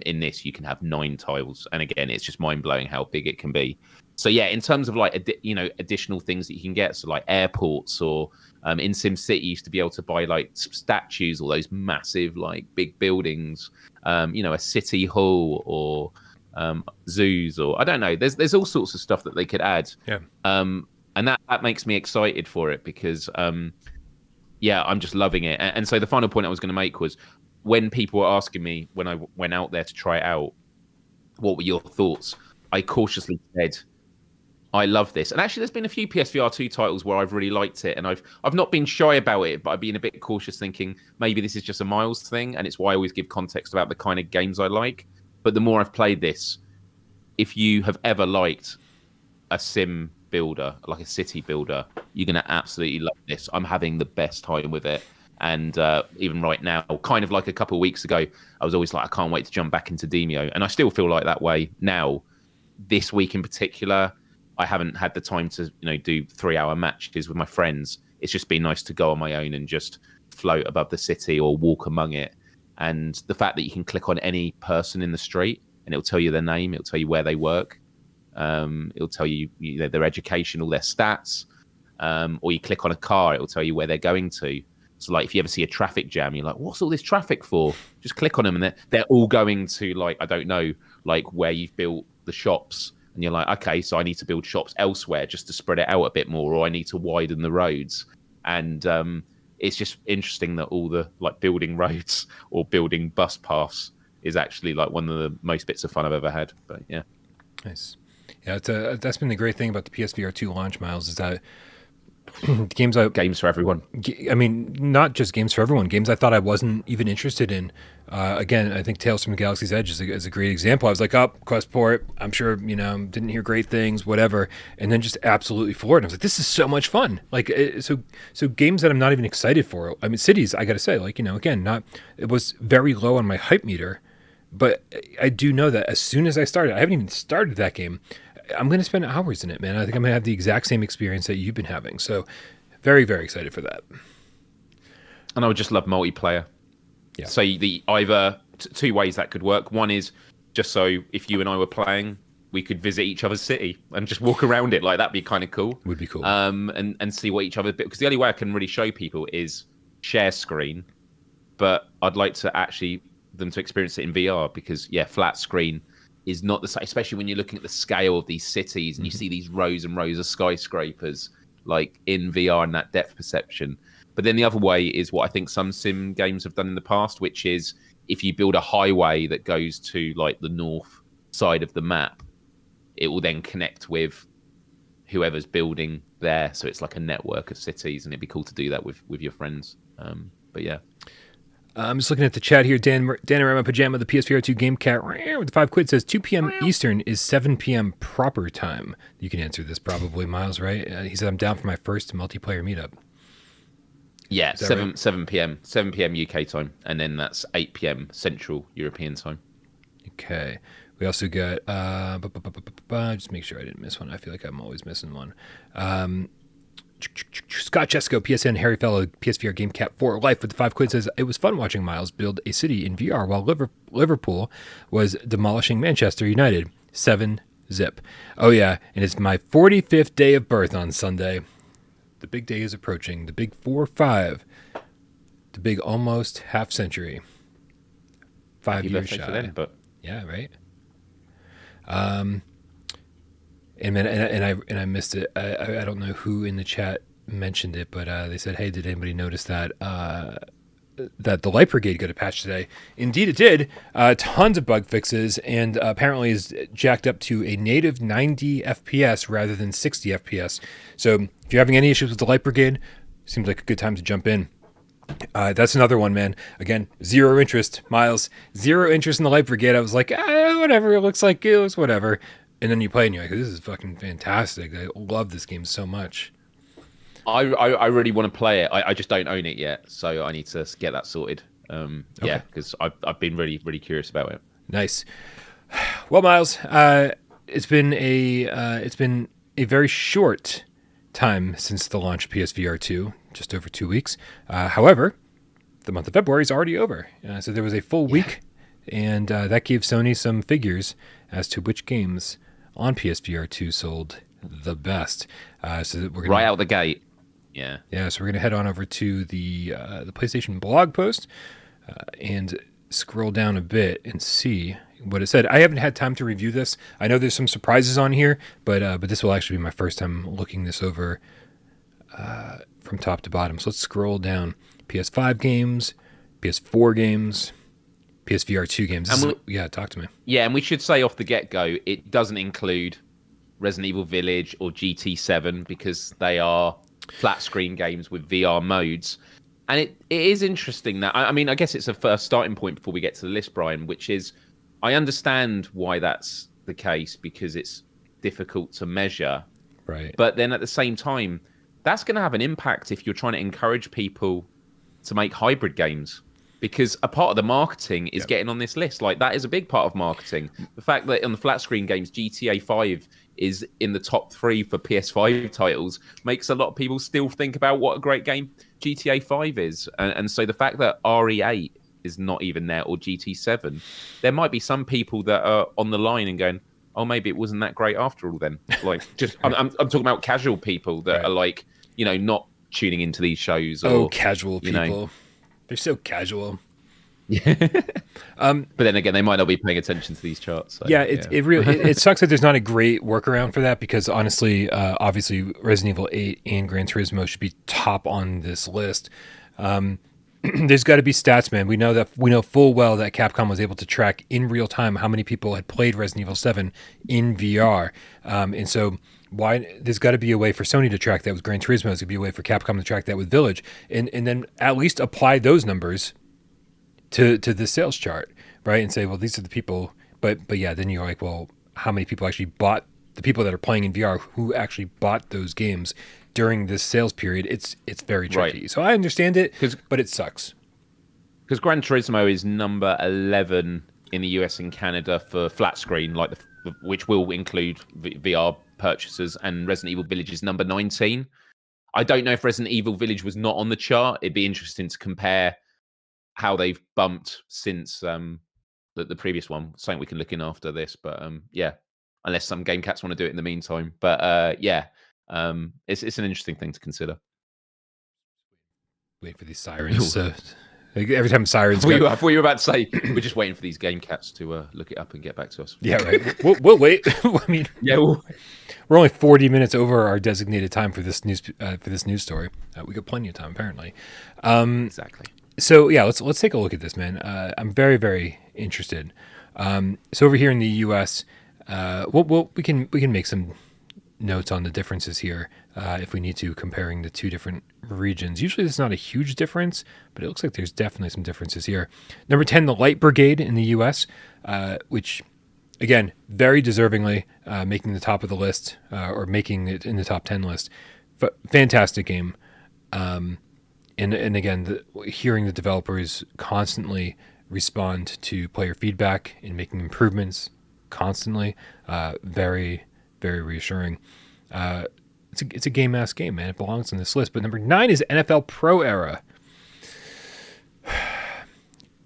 In this, you can have 9 tiles. And again, it's just mind-blowing how big it can be. So yeah, in terms of like additional things that you can get, so like airports, or in SimCity you used to be able to buy like statues or those massive like big buildings, a city hall or zoos, or I don't know. There's all sorts of stuff that they could add.
Yeah.
And that makes me excited for it, because I'm just loving it. And so the final point I was going to make was, when people were asking me when I went out there to try it out, what were your thoughts? I cautiously said, I love this. And actually, there's been a few PSVR2 titles where I've really liked it, and I've not been shy about it, but I've been a bit cautious, thinking maybe this is just a Myles thing, and it's why I always give context about the kind of games I like. But the more I've played this, if you have ever liked a sim builder, like a city builder, you're going to absolutely love this. I'm having the best time with it. And even right now, kind of like a couple of weeks ago, I was always like, I can't wait to jump back into Demeo. And I still feel like that way now. This week in particular, I haven't had the time to, do 3-hour matches with my friends. It's just been nice to go on my own and just float above the city or walk among it. And the fact that you can click on any person in the street and it'll tell you their name, it'll tell you where they work, it'll tell you, their education, all their stats, or you click on a car, it'll tell you where they're going to. So like if you ever see a traffic jam, you're like, what's all this traffic for? Just click on them and they're all going to, like, I don't know, like where you've built the shops. And you're like, okay, so I need to build shops elsewhere just to spread it out a bit more, or I need to widen the roads. And it's just interesting that all the like building roads or building bus paths is actually like one of the most bits of fun I've ever had. But yeah.
Nice. Yeah, that's been the great thing about the PSVR2 launch, Myles, is that games
for everyone.
I mean, not just games for everyone. Games I thought I wasn't even interested in. Again, I think Tales from the Galaxy's Edge is a great example. I was like, Questport, I'm sure, didn't hear great things, whatever, and then just absolutely floored. I was like, this is so much fun. Like, so games that I'm not even excited for. I mean, Cities, I got to say, like, again, it was very low on my hype meter, but I do know that as soon as I started, I haven't even started that game, I'm going to spend hours in it, man. I think I'm going to have the exact same experience that you've been having. So very, very excited for that.
And I would just love multiplayer. Yeah. So either 2 ways that could work. One is just so if you and I were playing, we could visit each other's city and just walk around it. Like, that'd be kind of cool.
Would be cool.
And see what each other, because the only way I can really show people is share screen. But I'd like to actually them to experience it in VR, because flat screen is not the same, especially when you're looking at the scale of these cities and you see these rows and rows of skyscrapers, like in VR and that depth perception. But then the other way is what I think some sim games have done in the past, which is if you build a highway that goes to like the north side of the map, it will then connect with whoever's building there. So it's like a network of cities, and it'd be cool to do that with your friends. But yeah.
I'm just looking at the chat here. Dan around my pajama, the PSVR2 game cat with the 5 quid says 2 p.m. Eastern is 7 p.m. proper time. You can answer this probably, Myles, right? He said, I'm down for my first multiplayer meetup.
Yeah, 7 p.m. UK time, and then that's 8 p.m. Central European time.
Okay. We also got, just make sure I didn't miss one. I feel like I'm always missing one. Scott Chesko, PSN, Harry Fellow, PSVR Game Cat for Life with the 5 quid says, it was fun watching Myles build a city in VR while Liverpool was demolishing Manchester United. 7 Zip. Oh, yeah. And it's my 45th day of birth on Sunday. The big day is approaching. The big 4-5. The big almost half century. 5 years shy.
Then, but...
Yeah, right? And I missed it. I don't know who in the chat mentioned it, but they said, hey, did anybody notice that that the Light Brigade got a patch today? Indeed it did. Tons of bug fixes, and apparently is jacked up to a native 90 FPS rather than 60 FPS. So if you're having any issues with the Light Brigade, seems like a good time to jump in. That's another one, man. Again, zero interest, Myles. Zero interest in the Light Brigade. I was like, whatever. It looks whatever. And then you play and you're like, this is fucking fantastic. I love this game so much.
I really want to play it. I just don't own it yet, so I need to get that sorted. Okay. Yeah, because I've been really, really curious about it.
Nice. Well, Myles, it's been a very short time since the launch of PSVR2, just over 2 weeks. However, the month of February is already over, so there was a full week, and that gave Sony some figures as to which games on PSVR2 sold the best. So that we're gonna,
right out the gate. Yeah.
So we're going to head on over to the PlayStation blog post and scroll down a bit and see what it said. I haven't had time to review this. I know there's some surprises on here, but this will actually be my first time looking this over from top to bottom. So let's scroll down. PS5 games, PS4 games, PSVR2 games. Talk to me.
Yeah, and we should say off the get-go, it doesn't include Resident Evil Village or GT7 because they are flat screen games with VR modes. And it is interesting that, I mean, I guess it's a first starting point before we get to the list, Bryan, which is, I understand why that's the case because it's difficult to measure.
Right.
But then at the same time, that's going to have an impact if you're trying to encourage people to make hybrid games. Because a part of the marketing is getting on this list. Like, that is a big part of marketing. The fact that on the flat screen games, GTA 5 is in the top 3 for PS5 titles makes a lot of people still think about what a great game GTA 5 is. And so the fact that RE8 is not even there, or GT7, there might be some people that are on the line and going, oh, maybe it wasn't that great after all then. Like, just I'm talking about casual people that are like, not tuning into these shows. Or,
casual people. They're so casual.
Yeah. But then again, they might not be paying attention to these charts. So,
it really it sucks that there's not a great workaround for that because honestly, obviously, Resident Evil 8 and Gran Turismo should be top on this list. There's got to be stats, man. We know full well that Capcom was able to track in real time how many people had played Resident Evil 7 in VR, and so. Why there's got to be a way for Sony to track that with Gran Turismo. There's going to be a way for Capcom to track that with Village, and then at least apply those numbers to the sales chart, right? And say, well, these are the people. But yeah, then you're like, well, how many people actually bought the people that are playing in VR who actually bought those games during this sales period? It's very tricky. Right. So I understand it, but it sucks.
Because Gran Turismo is number 11 in the US and Canada for flat screen, which will include VR purchases, and Resident Evil Village is number 19. I don't know if Resident Evil Village was not on the chart. It'd be interesting to compare how they've bumped since the previous one. Something we can look in after this, but unless some game cats want to do it in the meantime. But it's an interesting thing to consider.
Wait for these sirens. Every time sirens
go... I thought you were about to say, we're just waiting for these game cats to look it up and get back to us.
Yeah, right. We'll wait. I mean, we're only 40 minutes over our designated time for this news story. We got plenty of time, apparently.
Exactly.
So yeah, let's take a look at this, man. I'm very, very interested. So over here in the U.S., we can make some notes on the differences here if we need to, comparing the two different regions. Usually there's not a huge difference, but it looks like there's definitely some differences here. Number 10, the Light Brigade in the US, which again, very deservingly making the top of the list, or making it in the top 10 list. Fantastic game. And again, hearing the developers constantly respond to player feedback and making improvements constantly, very, very reassuring. It's a game-ass game, man. It belongs on this list. But number 9 is NFL Pro Era.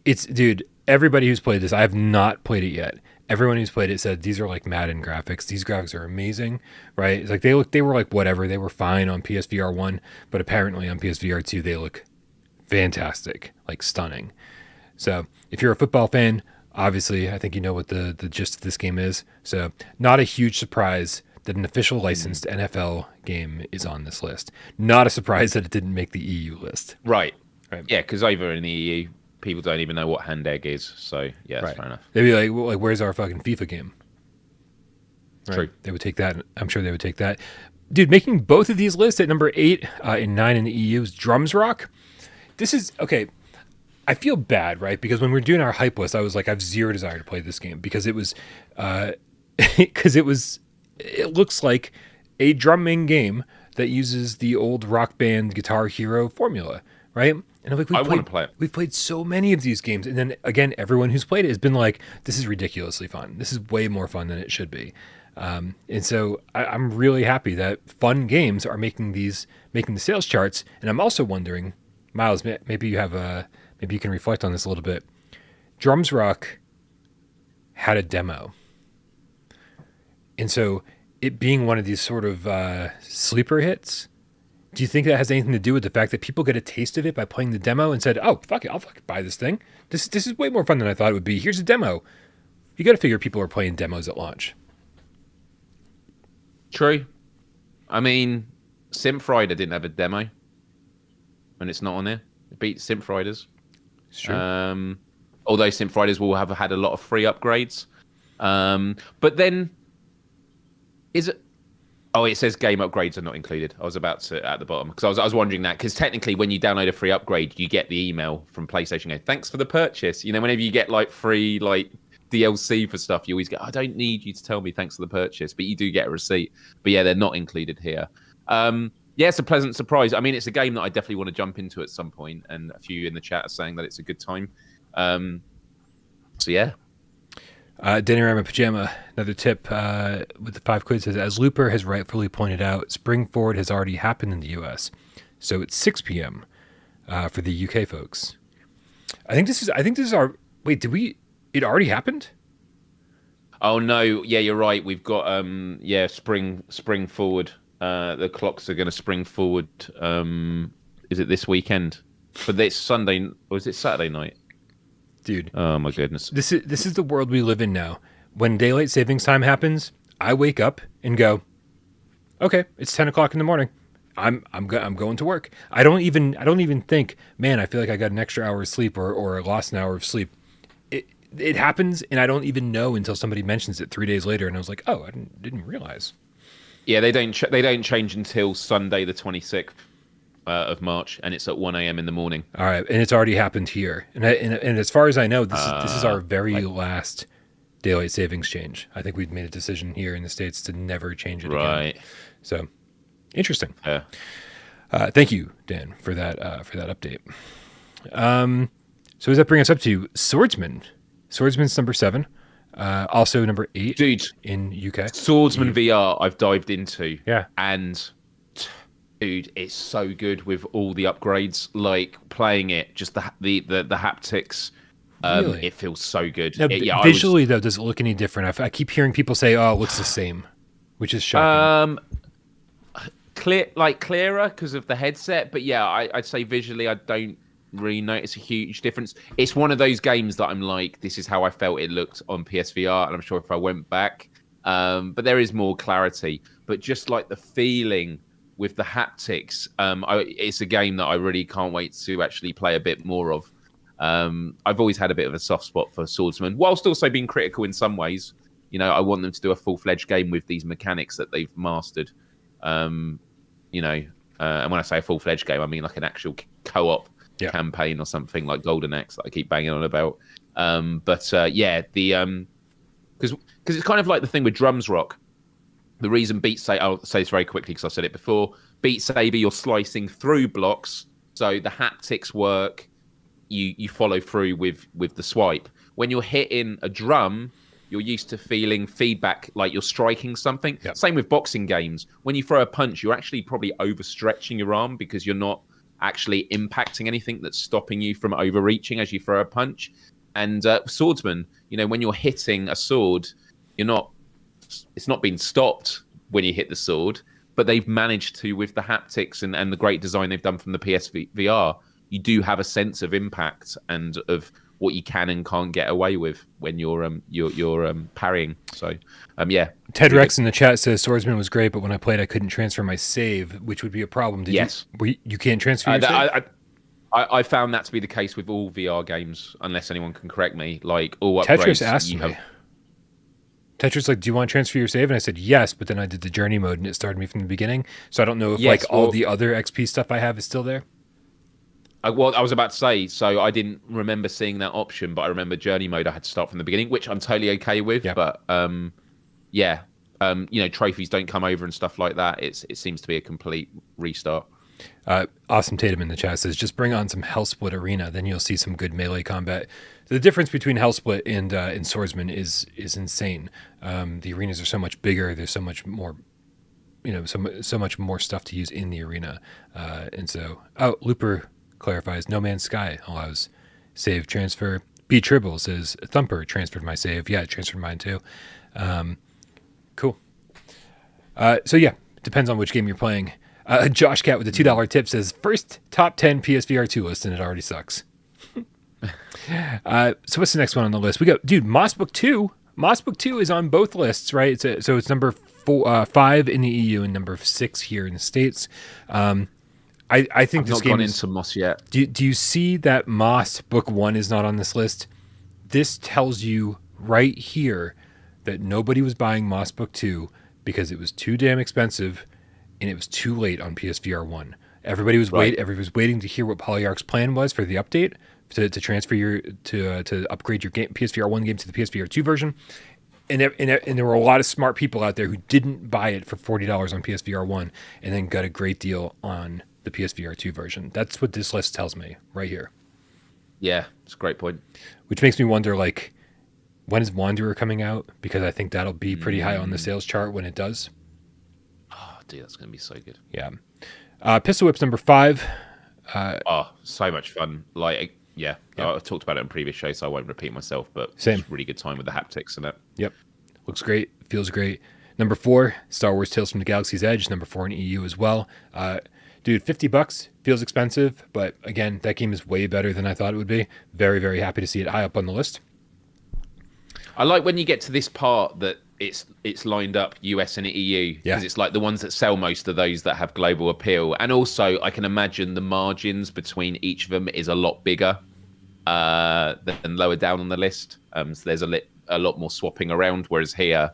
Dude, everybody who's played this, I have not played it yet. everyone who's played it said these are like Madden graphics. These graphics are amazing, right? It's like they were like whatever. They were fine on PSVR1, but apparently on PSVR2 they look fantastic, like stunning. So if you're a football fan, obviously I think you know what the gist of this game is. So not a huge surprise that an official licensed NFL game is on this list. Not a surprise that it didn't make the EU list.
Right. Yeah, because over in the EU, people don't even know what hand egg is. So yeah, that's fair enough.
They'd be like, well, like, where's our fucking FIFA game? Right?
True.
They would take that. I'm sure they would take that. Dude, making both of these lists at number 8 and 9 in the EU is Drums Rock. This is okay. I feel bad, right? Because when we were doing our hype list, I was like, I have zero desire to play this game because it was, it looks like a drumming game that uses the old Rock Band Guitar Hero formula, right? And I'm like,
I want to play it.
We've played so many of these games, and then again, everyone who's played it has been like, "This is ridiculously fun. This is way more fun than it should be." And so I'm really happy that fun games are making the sales charts. And I'm also wondering, Myles, maybe you can reflect on this a little bit. Drums Rock had a demo, and so it being one of these sort of sleeper hits. Do you think that has anything to do with the fact that people get a taste of it by playing the demo and said, "Oh, fuck it, I'll fucking buy this thing. This is way more fun than I thought it would be. Here's a demo." You got to figure people are playing demos at launch.
True. I mean, Synth Rider didn't have a demo, and it's not on there. It beat Synth Riders.
It's true.
Although Synth Riders will have had a lot of free upgrades. But then, is it? Oh, it says game upgrades are not included. I was about to at the bottom because I was wondering that because technically when you download a free upgrade, you get the email from PlayStation going, "Thanks for the purchase." You know, whenever you get like free like DLC for stuff, you always go, "I don't need you to tell me thanks for the purchase," but you do get a receipt. But yeah, they're not included here. Yeah, it's a pleasant surprise. I mean, it's a game that I definitely want to jump into at some point, and a few in the chat are saying that it's a good time. So yeah.
Dinnerama Pajama, another tip with the 5 quid says, as Looper has rightfully pointed out, Spring Forward has already happened in the US. So it's 6 p.m. For the UK folks. I think this is our, wait, it already happened?
Oh no, yeah, you're right. We've got spring forward. The clocks are going to spring forward. Is it this weekend? But it's Sunday, or is it Saturday night?
Dude.
Oh my goodness.
This is the world we live in now. When daylight savings time happens, I wake up and go, okay, it's 10 o'clock in the morning. I'm going to work. I don't even think, man, I feel like I got an extra hour of sleep or lost an hour of sleep. It happens, and I don't even know until somebody mentions it 3 days later, and I was like, oh, I didn't realize. Yeah,
they don't change until Sunday the 26th of March, and it's at 1 a.m. in the morning.
All right, and it's already happened here, and as far as I know, this is our very last daylight savings change. I think we've made a decision here in the States to never change it again. Right. So, interesting.
Yeah.
Thank you, Dan, for that update. So does that bring us up to Swordsman? Swordsman's number 7. Also number 8
Dude,
in UK.
Swordsman VR I've dived into.
Yeah.
And dude, it's so good with all the upgrades. Like playing it, just the haptics.
Really?
It feels so good.
Now, visually, though, does it look any different? I keep hearing people say, "Oh, it looks the same," which is shocking.
Clearer because of the headset, but yeah, I'd say visually, I don't really notice a huge difference. It's one of those games that I'm like, this is how I felt it looked on PSVR, and I'm sure if I went back, but there is more clarity. But just like the feeling with the haptics, it's a game that I really can't wait to actually play a bit more of. I've always had a bit of a soft spot for Swordsman, whilst also being critical in some ways. You know, I want them to do a full-fledged game with these mechanics that they've mastered. And when I say a full-fledged game, I mean like an actual co-op campaign or something like Golden Axe that I keep banging on about. Because it's kind of like the thing with Drums Rock. The reason Beat Saber, I'll say this very quickly because I've said it before, Beat Saber, you're slicing through blocks, so the haptics work, you follow through with the swipe. When you're hitting a drum, you're used to feeling feedback like you're striking something. Yep. Same with boxing games. When you throw a punch, you're actually probably overstretching your arm because you're not actually impacting anything that's stopping you from overreaching as you throw a punch. And swordsman, when you're hitting a sword, it's not being stopped when you hit the sword, but they've managed to, with the haptics and the great design they've done from the PSVR, you do have a sense of impact and of what you can and can't get away with when you're parrying. So, yeah.
Ted Rex in the chat says Swordsman was great, but when I played, I couldn't transfer my save, which would be a problem. You can't transfer your save?
I found that to be the case with all VR games, unless anyone can correct me. Like all upgrades,
Tetris asked me. Tetris like, do you want to transfer your save? And I said yes, but then I did the journey mode and it started me from the beginning. So I don't know if all the other XP stuff I have is still there.
I was about to say, so I didn't remember seeing that option, but I remember journey mode I had to start from the beginning, which I'm totally okay with. Yeah. But trophies don't come over and stuff like that. It seems to be a complete restart.
Awesome Tatum in the chat says, just bring on some Hellsplit Arena, then you'll see some good melee combat. The difference between Hellsplit and Swordsman is insane. The arenas are so much bigger. There's so much more, so much more stuff to use in the arena. And so, Looper clarifies, No Man's Sky allows save transfer. B Tribble says, Thumper transferred my save. Yeah, it transferred mine too. Cool. So yeah, depends on which game you're playing. Josh Cat with the $2 tip says, first top 10 PSVR2 list, and it already sucks. So what's the next one on the list? We got, dude, Mossbook 2. Mossbook 2 is on both lists, right? So it's number 5 in the EU and number 6 here in the States. I think
I've
this
not
game
gone into Moss yet.
Do you see that Moss Book 1 is not on this list? This tells you right here that nobody was buying Moss Book 2 because it was too damn expensive and it was too late on PSVR 1. Everybody was waiting to hear what Polyarch's plan was for the update to transfer to upgrade your game, PSVR 1 game to the PSVR 2 version. And there were a lot of smart people out there who didn't buy it for $40 on PSVR 1 and then got a great deal on the PSVR 2 version. That's what this list tells me right here.
Yeah, it's a great point.
Which makes me wonder, like, when is Wanderer coming out? Because I think that'll be pretty high on the sales chart when it does.
Oh, dude, that's going to be so good.
Yeah. Pistol Whip's number 5.
So much fun. I've talked about it in previous shows, so I won't repeat myself, but
same.
It's a really good time with the haptics in it.
Yep. Looks great. Feels great. Number 4, Star Wars Tales from the Galaxy's Edge. Number 4 in EU as well. Dude, $50 feels expensive, but again, that game is way better than I thought it would be. Very, very happy to see it high up on the list.
I like when you get to this part that it's lined up US and EU, because it's like the ones that sell most of those that have global appeal. And also, I can imagine the margins between each of them is a lot bigger than lower down on the list. So there's a lot more swapping around, whereas here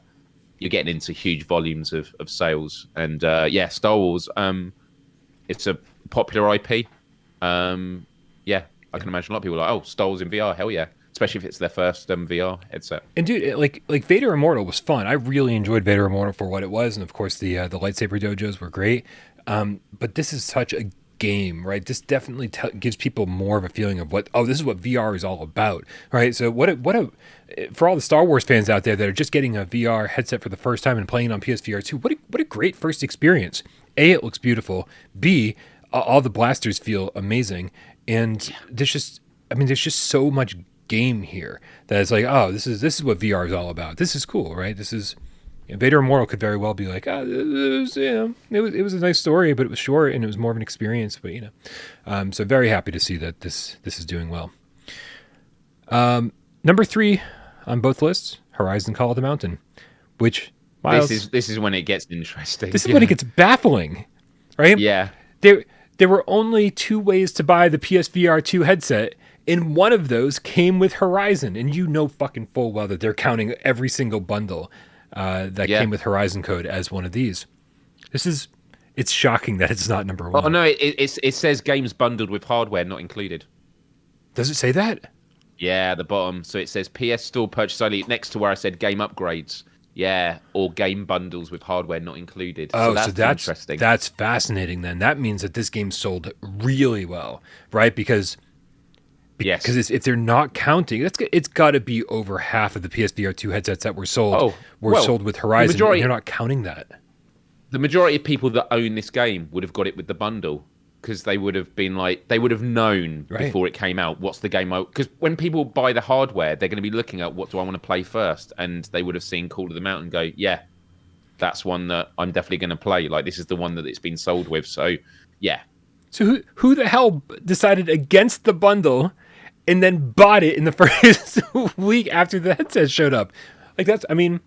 you're getting into huge volumes of sales. And Star Wars, it's a popular IP. I can imagine a lot of people are like, oh, Star Wars in VR, hell yeah. Especially if it's their first VR headset. And
dude, like Vader Immortal was fun. I really enjoyed Vader Immortal for what it was, and of course the lightsaber dojos were great. But this is such a game, right? This definitely gives people more of a feeling of this is what VR is all about, right? So for all the Star Wars fans out there that are just getting a VR headset for the first time and playing on PSVR 2, what a great first experience. A, it looks beautiful. B, all the blasters feel amazing, and there's just so much game here that it's like, oh, this is what VR is all about. This is cool, right? This is Vader Immortal could very well be like, it was a nice story, but it was short and it was more of an experience. But so very happy to see that this is doing well. Number 3 on both lists, Horizon Call of the Mountain, which Myles,
this is when it gets interesting.
This is when it gets baffling, right?
Yeah.
There were only 2 ways to buy the PSVR 2 headset. And one of those came with Horizon, and you know fucking full well that they're counting every single bundle that came with Horizon code as one of these. It's shocking that it's not number 1.
Oh no, it says games bundled with hardware not included.
Does it say that?
Yeah, at the bottom. So it says PS Store purchase only next to where I said game upgrades. Yeah, or game bundles with hardware not included.
Oh, so that's
interesting.
That's fascinating. Then that means that this game sold really well, right? Because if they're not counting, it's got to be over half of the PSVR 2 headsets that were sold sold with Horizon. And they're not counting that.
The majority of people that own this game would have got it with the bundle. because they would have been like, they would have known before it came out what's the game. Because when people buy the hardware, they're going to be looking at what do I want to play first, and they would have seen Call of the Mountain and go, yeah, that's one that I'm definitely going to play. Like, this is the one that it's been sold with. So yeah.
So who the hell decided against the bundle and then bought it in the first week after the headset showed up? Like, that's, I mean,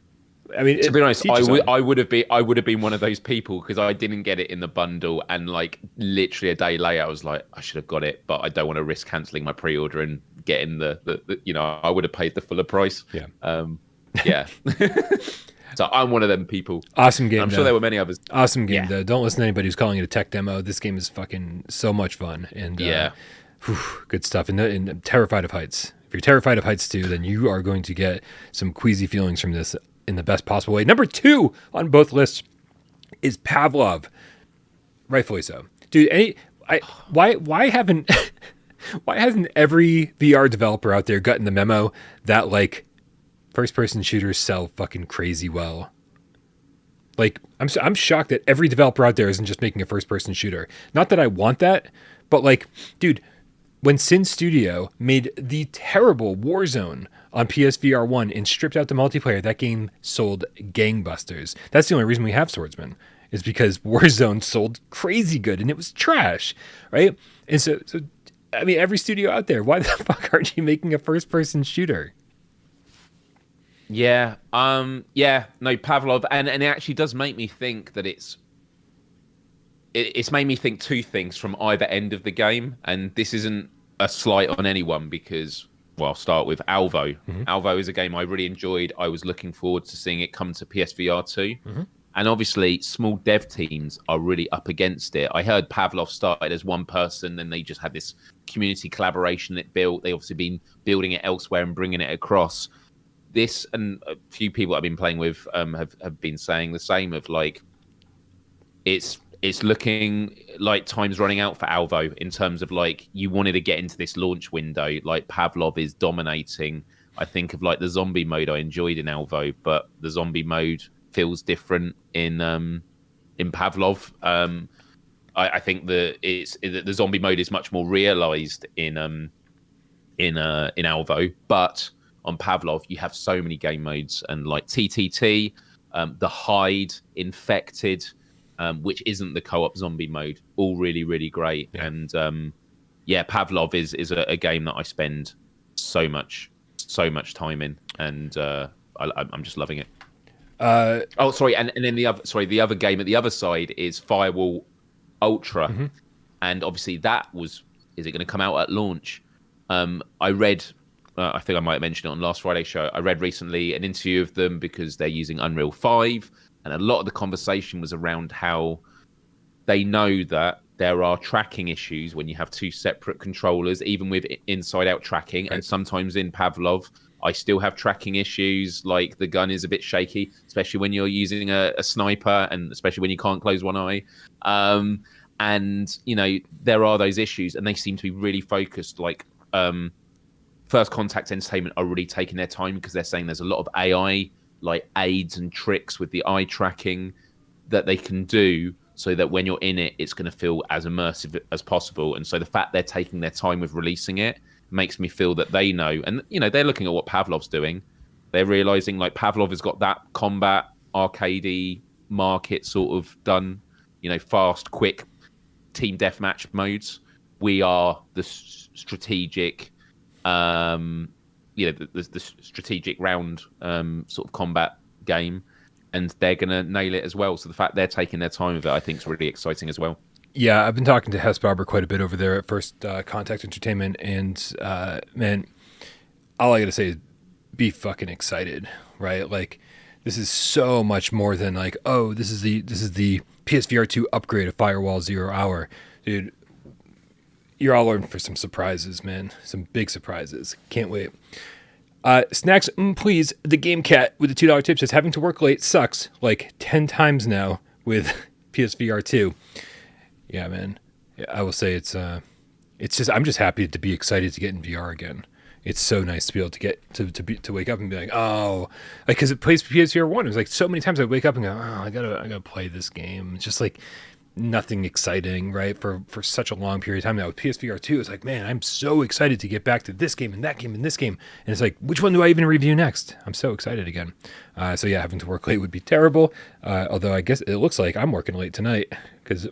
to be honest, I would have been one of those people, because I didn't get it in the bundle, and like literally a day later, I was like, I should have got it, but I don't want to risk cancelling my pre-order and getting the I would have paid the fuller price.
Yeah.
Yeah. So I'm one of them people.
Awesome game.
I'm sure there were many others.
Awesome game. Though. Don't listen to anybody who's calling it a tech demo. This game is fucking so much fun, and good stuff. And terrified of heights. If you're terrified of heights too, then you are going to get some queasy feelings from this in the best possible way. Number 2 on both lists is Pavlov. Rightfully so, dude. Why hasn't every VR developer out there gotten the memo that like first-person shooters sell fucking crazy well? Like, I'm shocked that every developer out there isn't just making a first-person shooter. Not that I want that, but like, dude, when Sin Studio made the terrible Warzone on PSVR 1 and stripped out the multiplayer, that game sold gangbusters. That's the only reason we have Swordsman, is because Warzone sold crazy good and it was trash, right? And so I mean, every studio out there, why the fuck aren't you making a first-person shooter?
Yeah, no, Pavlov, and it actually does make me think that it's made me think two things from either end of the game, and this isn't a slight on anyone, because, well, I'll start with Alvo. Mm-hmm. Alvo is a game I really enjoyed. I was looking forward to seeing it come to PSVR2. Mm-hmm. And obviously, small dev teams are really up against it. I heard Pavlov started as one person, and they just had this community collaboration it built. They obviously been building it elsewhere and bringing it across. This, and a few people I've been playing with have been saying the same, of like, it's looking like time's running out for Alvo in terms of like, you wanted to get into this launch window. Like, Pavlov is dominating. I think of like the zombie mode I enjoyed in Alvo, but the zombie mode feels different in Pavlov. I think the zombie mode is much more realized in Alvo, but on Pavlov you have so many game modes, and like TTT, the hide, infected, which isn't the co-op zombie mode, all really, really great. Yeah. And Pavlov is a game that I spend so much time in, and I'm just loving it. And then the other game at the other side is Firewall Ultra, mm-hmm. and obviously is it going to come out at launch? I read, I think I might have mentioned it on last Friday's show, I read recently an interview of them, because they're using Unreal 5, and a lot of the conversation was around how they know that there are tracking issues when you have two separate controllers, even with inside-out tracking, right. And sometimes in Pavlov, I still have tracking issues, like the gun is a bit shaky, especially when you're using a sniper, and especially when you can't close one eye. And, there are those issues, and they seem to be really focused. Like, First Contact Entertainment are really taking their time, because they're saying there's a lot of AI, like aids and tricks with the eye tracking that they can do, so that when you're in it, it's going to feel as immersive as possible. And so the fact they're taking their time with releasing it makes me feel that they know, and they're looking at what Pavlov's doing. They're realizing like Pavlov has got that combat arcadey market sort of done, fast, quick team deathmatch modes. We are the strategic, the strategic round sort of combat game, and they're gonna nail it as well. So the fact they're taking their time with it, I think, is really exciting as well.
Yeah, I've been talking to Hess Barber quite a bit over there at First Contact Entertainment, and man, all I gotta say is be fucking excited, right? Like, this is so much more than like, oh, this is the PSVR2 upgrade of Firewall 0 Hour, dude. You're all in for some surprises, man. Some big surprises. Can't wait. Snacks, please. The Game Cat with the $2 tip says having to work late sucks like 10 times now with PSVR2. Yeah, man. I will say it's just, I'm just happy to be excited to get in VR again. It's so nice to be able to get to wake up and be like, oh, like, because it plays PSVR 1. It was like so many times I wake up and go, oh, I gotta play this game. It's just like, nothing exciting, right? For such a long period of time now. With PSVR2, it's like, man, I'm so excited to get back to this game and that game and this game. And it's like, which one do I even review next? I'm so excited again. So yeah, having to work late would be terrible. Although I guess it looks like I'm working late tonight because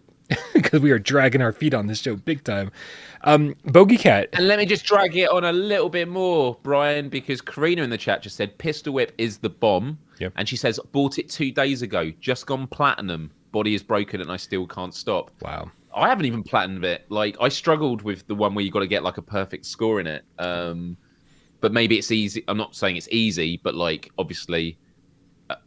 we are dragging our feet on this show big time. Bogey Cat.
And let me just drag it on a little bit more, Brian, because Karina in the chat just said Pistol Whip is the bomb.
Yep.
And she says, bought it 2 days ago, just gone platinum. Body is broken and I still can't stop.
Wow.
I haven't even platinumed it. Like, I struggled with the one where you got to get like a perfect score in it. But maybe it's easy. I'm not saying it's easy, but like, obviously,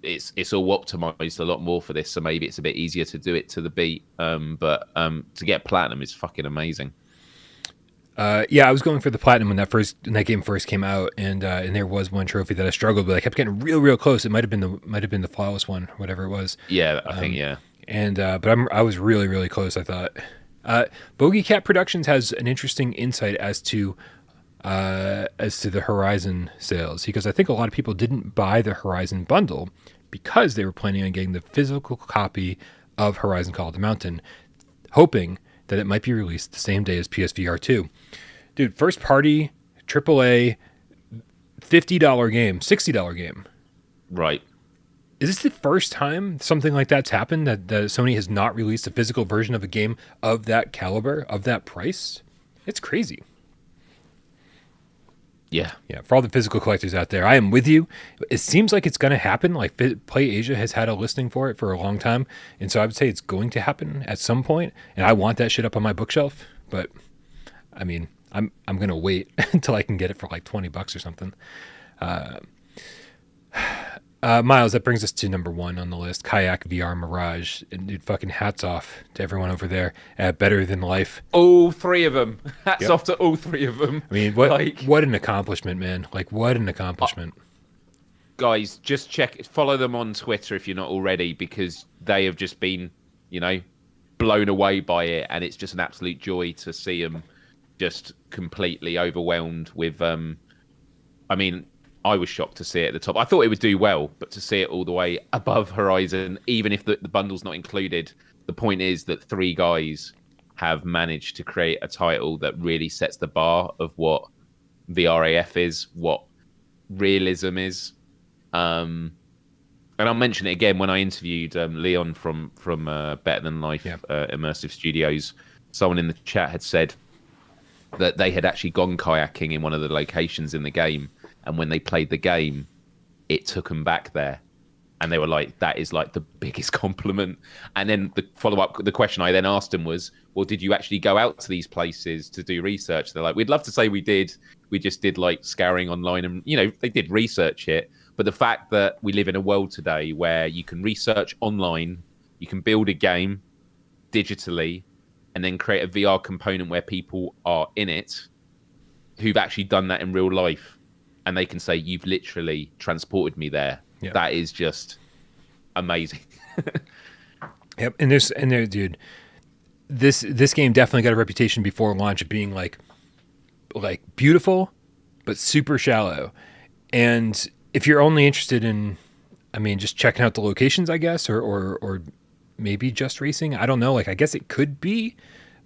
it's all optimized a lot more for this. So maybe it's a bit easier to do it to the beat. But to get platinum is fucking amazing.
Yeah, I was going for the platinum when that game first came out, and there was one trophy that I struggled with. I kept getting real close. It might have been the flawless one, whatever it was.
Yeah, I think yeah.
And but I was really close, I thought. Bogey Cat Productions has an interesting insight as to the Horizon sales, because I think a lot of people didn't buy the Horizon bundle because they were planning on getting the physical copy of Horizon Call of the Mountain, hoping that it might be released the same day as PSVR2. Dude, first party, AAA, $50 game, $60 game.
Right.
Is this the first time something like that's happened, that Sony has not released a physical version of a game of that caliber, of that price? It's crazy.
Yeah.
For all the physical collectors out there, I am with you. It seems like it's going to happen. Like, Play Asia has had a listing for it for a long time, and so I would say it's going to happen at some point. And I want that shit up on my bookshelf, but I mean, I'm going to wait until I can get it for like $20 or something. Myles, that brings us to number 1 on the list, Kayak VR Mirage. And dude, fucking hats off to everyone over there at Better Than Life.
All 3 of them. Hats off to all 3 of them.
I mean, what an accomplishment, man. Like, what an accomplishment.
Guys, just follow them on Twitter if you're not already, because they have just been, blown away by it. And it's just an absolute joy to see them just completely overwhelmed with, I was shocked to see it at the top. I thought it would do well, but to see it all the way above Horizon, even if the bundle's not included, the point is that 3 guys have managed to create a title that really sets the bar of what VRAF is, what realism is. And I'll mention it again when I interviewed Leon from Better Than Life Immersive Studios. Someone in the chat had said that they had actually gone kayaking in one of the locations in the game. And when they played the game, it took them back there. And they were like, that is like the biggest compliment. And then the question I then asked them was, well, did you actually go out to these places to do research? They're like, we'd love to say we did. We just did like scouring online and, they did research it. But the fact that we live in a world today where you can research online, you can build a game digitally, and then create a VR component where people are in it who've actually done that in real life. And they can say, you've literally transported me there. Yeah. That is just amazing.
Yep. And there, dude, this game definitely got a reputation before launch of being like beautiful, but super shallow. And if you're only interested in, just checking out the locations, I guess, or maybe just racing, I don't know. Like, I guess it could be,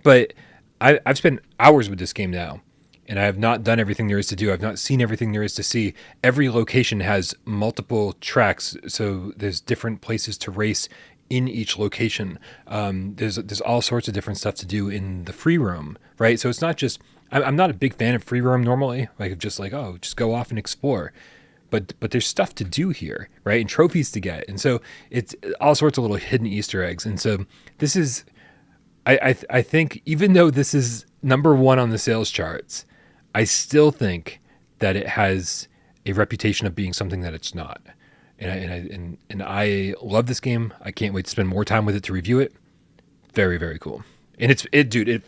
but I've spent hours with this game now. And I have not done everything there is to do. I've not seen everything there is to see. Every location has multiple tracks, so there's different places to race in each location. There's all sorts of different stuff to do in the free roam, right? So it's not just. I'm not a big fan of free roam normally. Like, just go off and explore. But there's stuff to do here, right? And trophies to get, and so it's all sorts of little hidden Easter eggs. And so this is, I think, even though this is number 1 on the sales charts, I still think that it has a reputation of being something that it's not. And I love this game. I can't wait to spend more time with it to review it. Very, very cool. And it's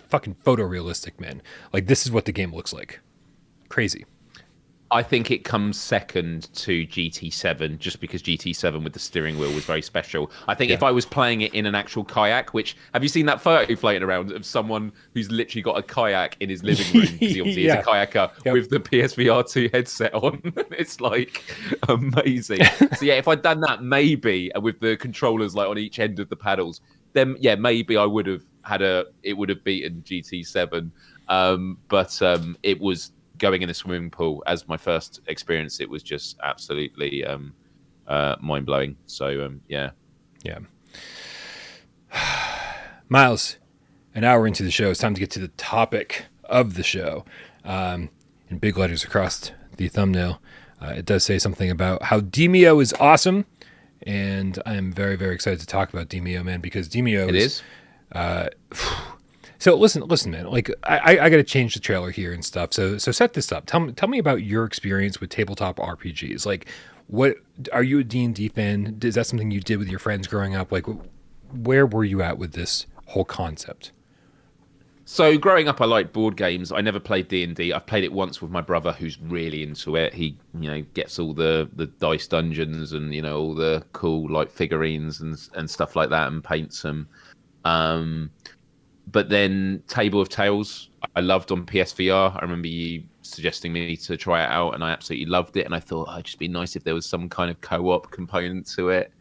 fucking photorealistic, man. Like, this is what the game looks like. Crazy.
I think it comes second to GT7, just because GT7 with the steering wheel was very special. I think if I was playing it in an actual kayak, which, have you seen that photo floating around of someone who's literally got a kayak in his living room, because he obviously is a kayaker, with the PSVR2 headset on? It's like amazing. So yeah, if I'd done that, maybe, with the controllers like on each end of the paddles, then maybe I would have it would have beaten GT7. But it was going in a swimming pool as my first experience. It was just absolutely mind blowing. So yeah.
Myles, an hour into the show, it's time to get to the topic of the show. In big letters across the thumbnail, it does say something about how Demeo is awesome, and I'm very, very excited to talk about Demeo, man, because Demeo is. So listen, man. Like I got to change the trailer here and stuff. So set this up. Tell me about your experience with tabletop RPGs. Like, what are you a D&D fan? Is that something you did with your friends growing up? Like, where were you at with this whole concept?
So growing up, I liked board games. I never played D&D. I've played it once with my brother, who's really into it. He, gets all the dice dungeons and all the cool like figurines and stuff like that, and paints them. But then Table of Tales, I loved on PSVR. I remember you suggesting me to try it out, and I absolutely loved it. And I thought, it'd just be nice if there was some kind of co-op component to it.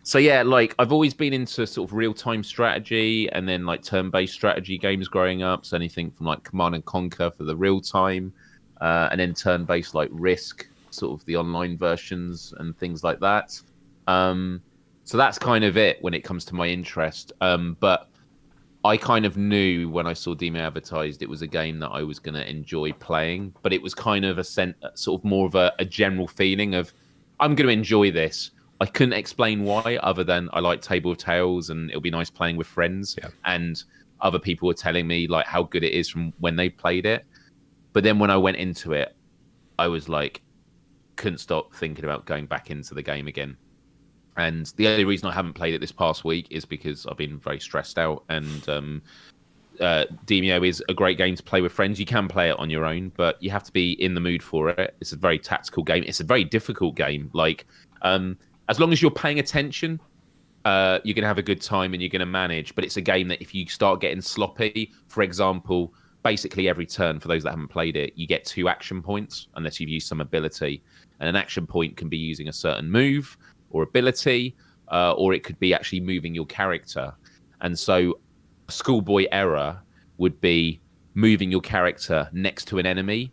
So yeah, like I've always been into sort of real-time strategy and then like turn-based strategy games growing up. So anything from like Command and Conquer for the real-time, and then turn-based like Risk, sort of the online versions and things like that. So that's kind of it when it comes to my interest. But I kind of knew when I saw Demeo advertised, it was a game that I was going to enjoy playing. But it was kind of sort of more of a general feeling of, I'm going to enjoy this. I couldn't explain why, other than I like Table of Tales and it'll be nice playing with friends. Yeah. And other people were telling me like how good it is from when they played it. But then when I went into it, I was like, couldn't stop thinking about going back into the game again. And the only reason I haven't played it this past week is because I've been very stressed out. And Demeo is a great game to play with friends. You can play it on your own, but you have to be in the mood for it. It's a very tactical game. It's a very difficult game. Like, as long as you're paying attention, you're going to have a good time and you're going to manage. But it's a game that if you start getting sloppy, for example, basically every turn, for those that haven't played it, you get 2 action points unless you've used some ability. And an action point can be using a certain move or ability, or it could be actually moving your character. And so a schoolboy error would be moving your character next to an enemy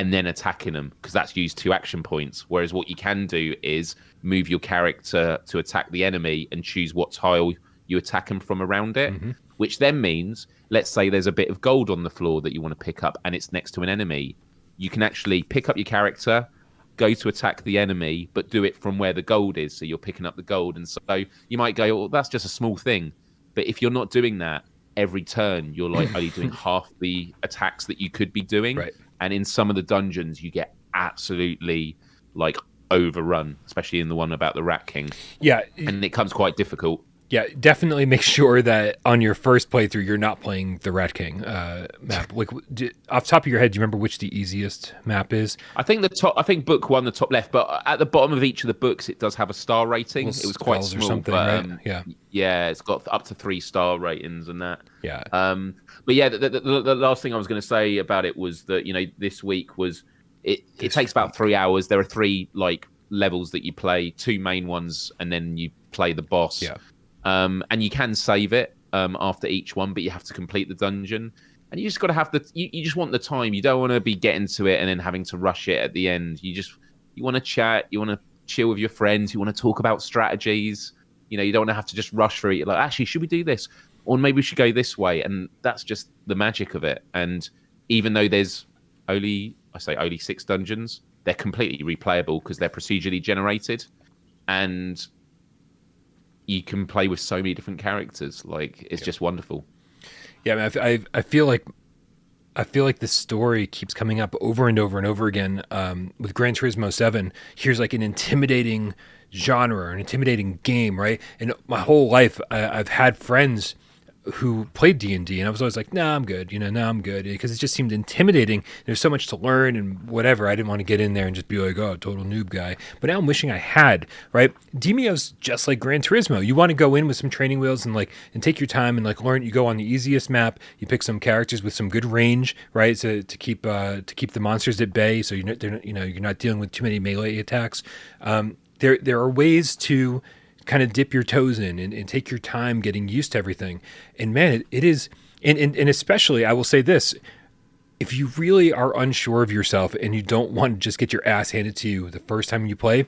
and then attacking them, because that's used 2 action points. Whereas what you can do is move your character to attack the enemy and choose what tile you attack them from around it, which then means, let's say there's a bit of gold on the floor that you want to pick up and it's next to an enemy. You can actually pick up your character, go to attack the enemy, but do it from where the gold is. So you're picking up the gold. And so you might go, well, that's just a small thing. But if you're not doing that every turn, you're like only doing half the attacks that you could be doing. Right. And in some of the dungeons, you get absolutely like overrun, especially in the one about the Rat King. Yeah. And it becomes quite difficult.
Yeah, definitely make sure that on your first playthrough, you're not playing the Rat King map. Like, off the top of your head, do you remember which the easiest map is?
I think book 1, the top left, but at the bottom of each of the books, it does have a star rating. It was quite small, or something, but
right?
Yeah, it's got up to 3-star ratings and that. Yeah. But yeah, the last thing I was going to say about it was that this week was it takes about 3 hours. There are 3 like levels that you play, 2 main ones, and then you play the boss. Yeah. And you can save it after each one, but you have to complete the dungeon. And you just got to have you just want the time. You don't want to be getting to it and then having to rush it at the end. You want to chat. You want to chill with your friends. You want to talk about strategies. You don't want to have to just rush through it. You're like, actually, should we do this? Or maybe we should go this way. And that's just the magic of it. And even though there's only 6 dungeons, they're completely replayable because they're procedurally generated. And you can play with so many different characters. Like, it's just wonderful.
Yeah, man, I feel like this story keeps coming up over and over and over again. With Gran Turismo 7, here's like an intimidating genre, an intimidating game, right? And my whole life, I've had friends who played D&D, and I was always like, nah, I'm good, I'm good, because it just seemed intimidating. There's so much to learn and whatever. I didn't want to get in there and just be like, oh, total noob guy. But now I'm wishing I had, right? Demeo's just like Gran Turismo. You want to go in with some training wheels and take your time and learn. You go on the easiest map. You pick some characters with some good range, right? So to keep the monsters at bay, so you're not dealing with too many melee attacks. There are ways to kind of dip your toes in and take your time getting used to everything. And man, it is, and especially, I will say this, if you really are unsure of yourself and you don't want to just get your ass handed to you the first time you play,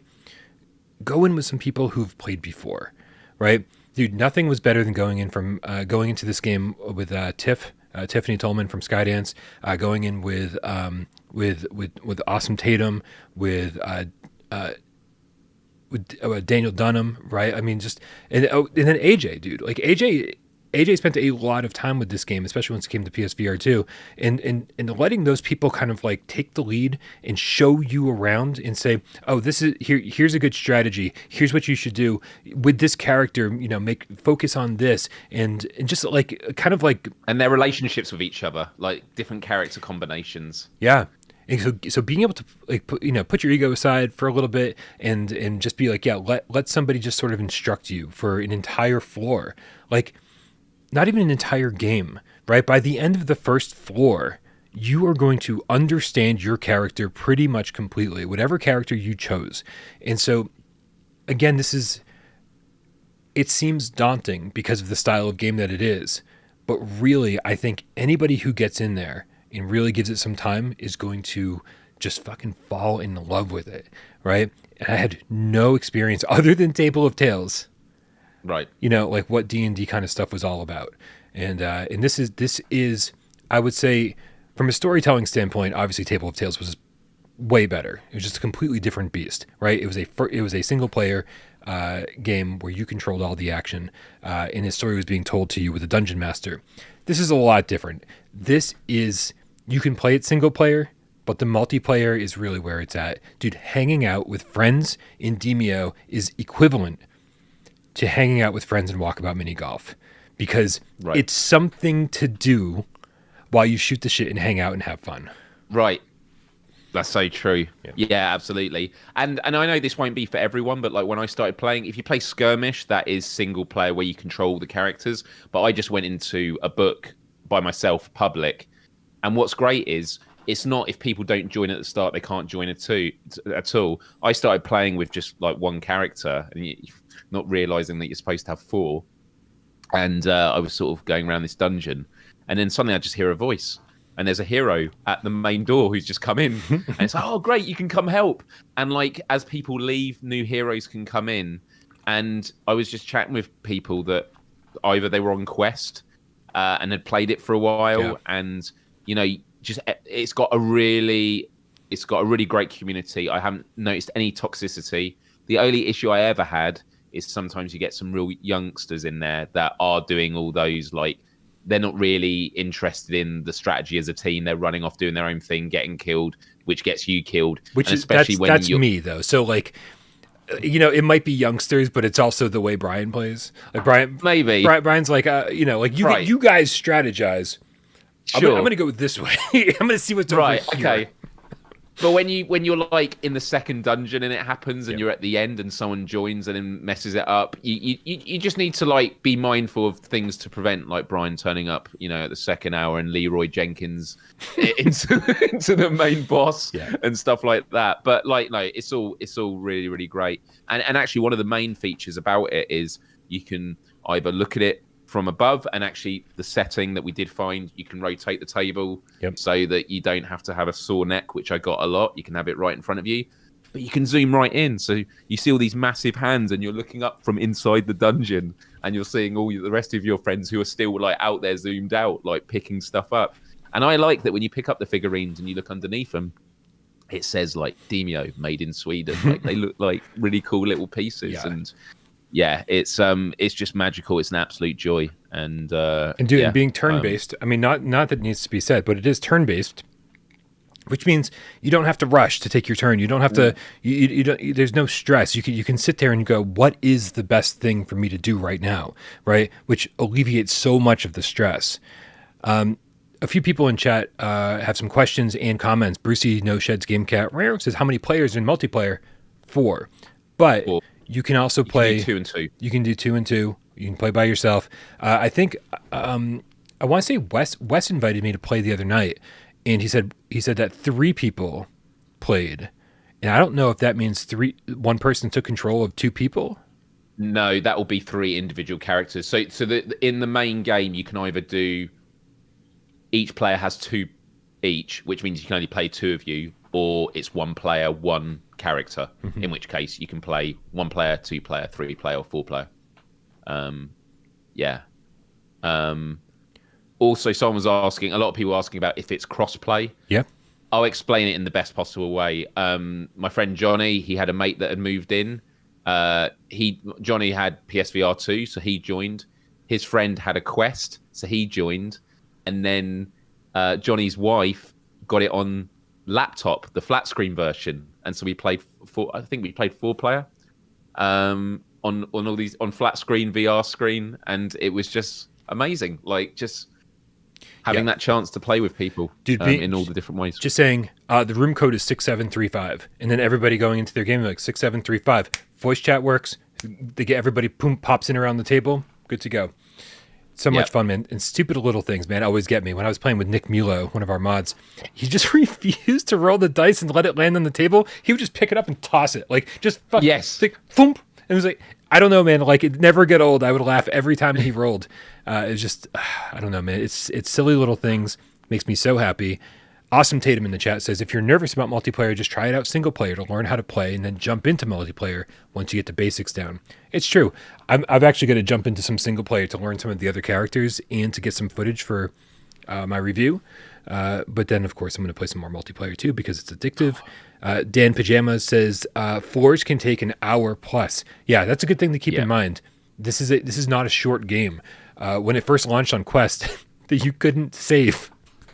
go in with some people who've played before, right? Dude, nothing was better than going into this game with Tiffany Tolman from Skydance, going in with Awesome Tatum, with Daniel Dunham, right? I mean, and then AJ, dude. Like AJ spent a lot of time with this game, especially once it came to PSVR2, and letting those people kind of like take the lead and show you around and say, oh, here's a good strategy. Here's what you should do with this character. You know, focus on this and just like kind of like,
and their relationships with each other, like different character combinations.
Yeah. And so being able to like put your ego aside for a little bit and just be like, yeah, let somebody just sort of instruct you for an entire floor, like not even an entire game, right? By the end of the first floor, you are going to understand your character pretty much completely, whatever character you chose. And so again, it seems daunting because of the style of game that it is, but really I think anybody who gets in there and really gives it some time is going to just fucking fall in love with it, right? And I had no experience other than Table of Tales,
right?
You know, like what D&D kind of stuff was all about. And this is, I would say, from a storytelling standpoint, obviously Table of Tales was way better. It was just a completely different beast, right? It was a single player game where you controlled all the action, and his story was being told to you with a dungeon master. This is a lot different. You can play it single player, but the multiplayer is really where it's at. Dude, hanging out with friends in Demeo is equivalent to hanging out with friends in Walkabout Mini Golf, because It's something to do while you shoot the shit and hang out and have fun.
Right. That's so true. Yeah, absolutely. And I know this won't be for everyone, but like when I started playing, if you play Skirmish, that is single player where you control the characters. But I just went into a book by myself, public. And what's great is it's not, if people don't join at the start, they can't join at all. I started playing with just like one character and not realizing that you're supposed to have four. And I was sort of going around this dungeon, and then suddenly I just hear a voice. And there's a hero at the main door who's just come in. And it's like, oh, great, you can come help. And like, as people leave, new heroes can come in. And I was just chatting with people that either they were on Quest and had played it for a while. And, you know, just it's got a really great community. I haven't noticed any toxicity. The only issue I ever had is sometimes you get some real youngsters in there that are doing all those, like, they're not really interested in the strategy as a team. They're running off doing their own thing, getting killed, which gets you killed.
Which is especially that's me though. So like, you know, it might be youngsters, but it's also the way Bryan plays. Like Brian's like, you know, like you guys strategize.
Sure.
I'm gonna go this way. I'm gonna see what's over here.
Okay. But when you're like in the second dungeon and it happens and you're at the end and someone joins and then messes it up, you just need to like be mindful of things to prevent like Bryan turning up, you know, at the second hour and Leroy Jenkins into the main boss and stuff like that. But like, no, it's all really, really great. And actually one of the main features about it is you can either look at it from above, and actually the setting that we did find, you can rotate the table so that you don't have to have a sore neck, which I got a lot. You can have it right in front of you, but you can zoom right in. So you see all these massive hands and you're looking up from inside the dungeon and you're seeing all the rest of your friends who are still like out there zoomed out, like picking stuff up. And I like that when you pick up the figurines and you look underneath them, it says like Demeo, made in Sweden. Like they look like really cool little pieces. And yeah, it's just magical. It's an absolute joy. And
being turn-based, I mean, not that it needs to be said, but it is turn-based, which means you don't have to rush to take your turn. You don't have to. You don't. There's no stress. You can sit there and go, what is the best thing for me to do right now, right? Which alleviates so much of the stress. A few people in chat have some questions and comments. Brucey No Sheds Game Cat says, how many players in multiplayer? 4, but. 4. You can also play
2 and 2. You
can do 2 and 2. You can play by yourself. I think I want to say Wes invited me to play the other night, and he said that 3 people played, and I don't know if that means one person took control of 2 people.
No, that will be 3 individual characters. So in the main game, you can either do each player has 2 each, which means you can only play 2 of you, or it's 1 player, 1 character. In which case, you can play 1 player, 2 player, 3 player, or 4 player. Yeah. Also, someone was asking, a lot of people were asking about if it's cross-play.
Yeah.
I'll explain it in the best possible way. My friend Johnny, he had a mate that had moved in. Johnny had PSVR2, so he joined. His friend had a Quest, so he joined. And then Johnny's wife got it on laptop, the flat screen version. And so we played 4 player on all these on flat screen, VR screen, and it was just amazing. Like just having that chance to play with people, dude, in all the different ways.
Just saying, the room code is 6735, and then everybody going into their game like 6735. Voice chat works. They get everybody pops in around the table. Good to go. So much fun, man. And stupid little things, man, always get me. When I was playing with Nick Mulo, one of our mods, he just refused to roll the dice and let it land on the table. He would just pick it up and toss it. Like, just fucking, like, thump. And it was like, I don't know, man. Like, it never get old. I would laugh every time he rolled. It's just, I don't know, man. It's silly little things. Makes me so happy. Awesome Tatum in the chat says, if you're nervous about multiplayer, just try it out single player to learn how to play and then jump into multiplayer once you get the basics down. It's true. I've actually got to jump into some single player to learn some of the other characters and to get some footage for my review. But then, of course, I'm going to play some more multiplayer too because it's addictive. Dan Pajamas says, floors can take an hour plus. Yeah, that's a good thing to keep in mind. This is not a short game. When it first launched on Quest, you couldn't save.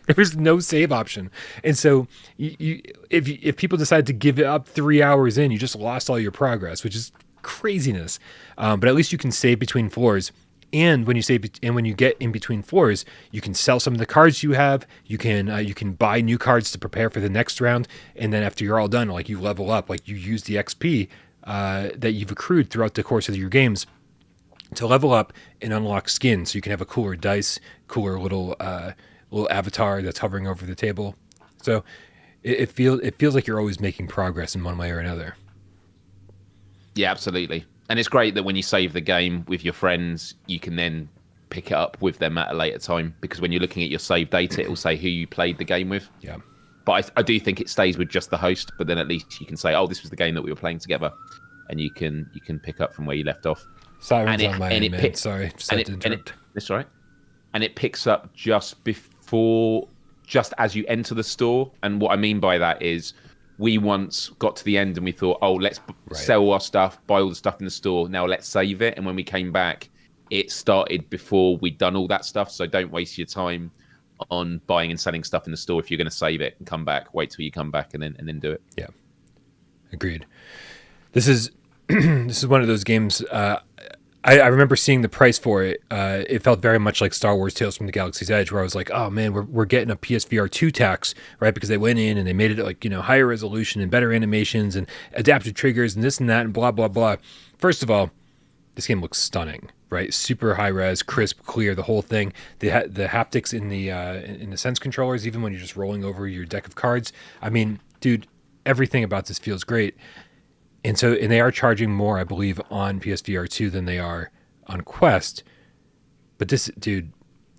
There was no save option. And so if people decide to give it up 3 hours in, you just lost all your progress, which is craziness. But at least you can save between floors. And when you get in between floors, you can sell some of the cards you have. You can buy new cards to prepare for the next round. And then after you're all done, like you level up, like you use the XP that you've accrued throughout the course of your games to level up and unlock skins. So you can have a cooler dice, cooler little avatar that's hovering over the table. So it feels like you're always making progress in one way or another.
Yeah, absolutely. And it's great that when you save the game with your friends, you can then pick it up with them at a later time, because when you're looking at your save data, it will say who you played the game with.
Yeah.
But I do think it stays with just the host, but then at least you can say, oh, this was the game that we were playing together, and you can pick up from where you left off.
Sirens on my end, man. Sorry, just had to interrupt.
That's right. And it picks up just as you enter the store. And what I mean by that is we once got to the end and we thought, oh, let's sell all our stuff, buy all the stuff in the store. Now let's save it. And when we came back, it started before we'd done all that stuff. So don't waste your time on buying and selling stuff in the store. If you're going to save it and come back, wait till you come back and then do it.
Yeah. Agreed. This is one of those games. I remember seeing the price for it. It felt very much like Star Wars Tales from the Galaxy's Edge, where I was like, oh man, we're getting a PSVR2 tax, right? Because they went in and they made it like, higher resolution and better animations and adaptive triggers and this and that and blah, blah, blah. First of all, this game looks stunning, right? Super high res, crisp, clear, the whole thing. The haptics in the sense controllers, even when you're just rolling over your deck of cards. I mean, dude, everything about this feels great. And they are charging more, I believe, on PSVR2 than they are on Quest. But this, dude,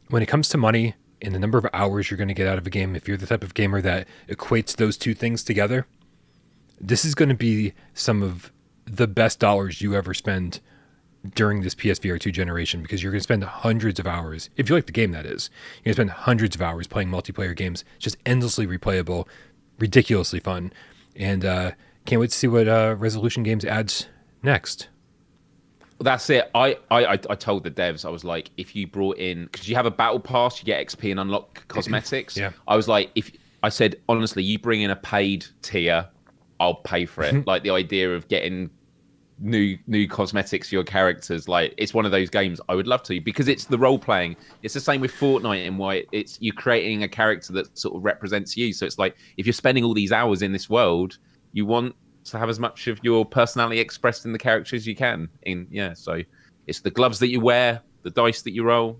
when it comes to money and the number of hours you're going to get out of a game, if you're the type of gamer that equates those two things together, this is going to be some of the best dollars you ever spend during this PSVR2 generation, because you're going to spend hundreds of hours, if you like the game, that is. You're going to spend hundreds of hours playing multiplayer games, just endlessly replayable, ridiculously fun. And, can't wait to see what Resolution Games adds next.
Well, that's it. I told the devs, I was like, if you brought in, because you have a battle pass, you get XP and unlock cosmetics.
Yeah.
I was like, I said, honestly, you bring in a paid tier, I'll pay for it. Like the idea of getting new cosmetics for your characters, like it's one of those games I would love to, because it's the role playing. It's the same with Fortnite, and why it's you creating a character that sort of represents you. So it's like, if you're spending all these hours in this world, you want to have as much of your personality expressed in the character as you can. So it's the gloves that you wear, the dice that you roll.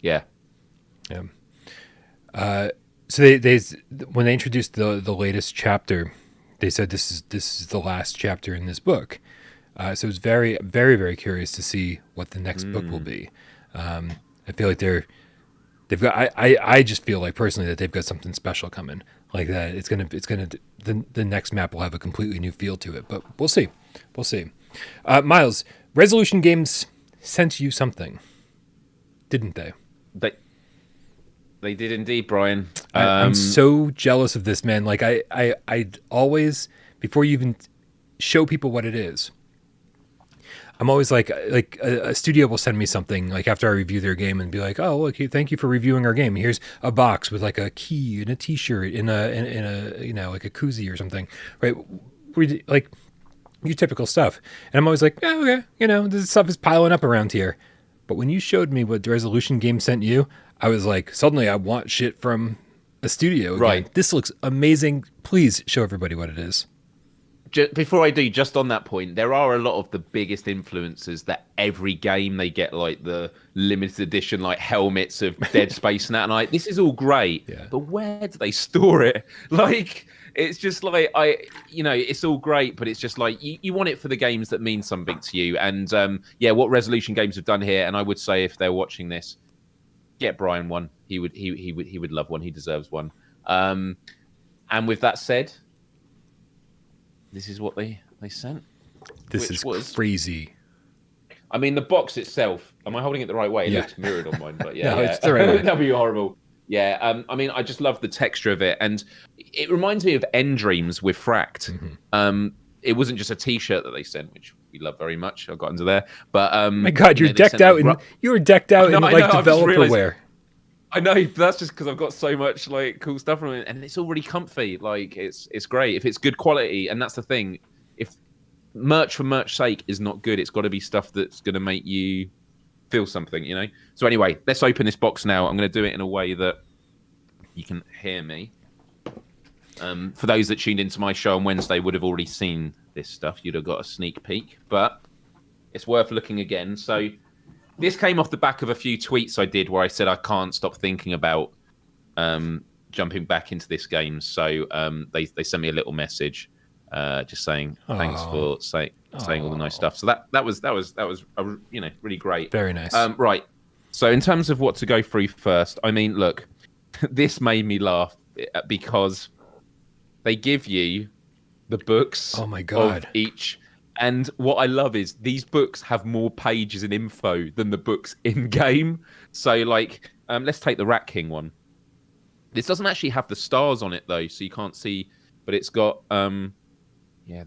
Yeah.
So they when they introduced the latest chapter, they said this is the last chapter in this book. So I was very, very, very curious to see what the next book will be. I feel like they've got. I just feel like personally that they've got something special coming. Like that, the next map will have a completely new feel to it. But we'll see. We'll see. Myles, Resolution Games sent you something, didn't they?
They did indeed, Brian.
I'm so jealous of this, man. Like I always, before you even show people what it is, I'm always like a studio will send me something like after I review their game and be like, oh, look, thank you for reviewing our game. Here's a box with like a key and a T-shirt in a like a koozie or something, right? Like your typical stuff, and I'm always like, oh, okay, this stuff is piling up around here. But when you showed me what the Resolution Game sent you, I was like, suddenly I want shit from a studio again.
Right.
This looks amazing. Please show everybody what it is.
Before I do, just on that point, there are a lot of the biggest influences that every game they get like the limited edition like helmets of Dead Space and that. And this is all great, but where do they store it? Like, it's just like it's all great, but it's just like you want it for the games that mean something to you. And what Resolution Games have done here, and I would say if they're watching this, get Bryan one. He would love one. He deserves one. And with that said, this is what they sent.
This is crazy.
I mean, the box itself. Am I holding it the right way? It looks mirrored on mine, but
no, it's the right way.
That'd be horrible. Yeah. I mean, I just love the texture of it, and it reminds me of End Dreams with Fract.
Mm-hmm.
It wasn't just a T-shirt that they sent, which we love very much. I got into there, but
my God, you're decked out in developer wear.
I know, but that's just because I've got so much like cool stuff from it, and it's all really comfy. Like it's great if it's good quality, and that's the thing. If merch for merch's sake is not good, it's got to be stuff that's going to make you feel something, So anyway, let's open this box now. I'm going to do it in a way that you can hear me. For those that tuned into my show on Wednesday would have already seen this stuff. You'd have got a sneak peek, but it's worth looking again. So this came off the back of a few tweets I did where I said I can't stop thinking about jumping back into this game. So they sent me a little message just saying thanks for saying all the nice stuff. So that was really great.
Very nice.
Right. So in terms of what to go through first, I mean, look, this made me laugh because they give you the books
oh my God.
of each. And what I love is these books have more pages and info than the books in game. So like, let's take the Rat King one. This doesn't actually have the stars on it though, so you can't see, but it's got the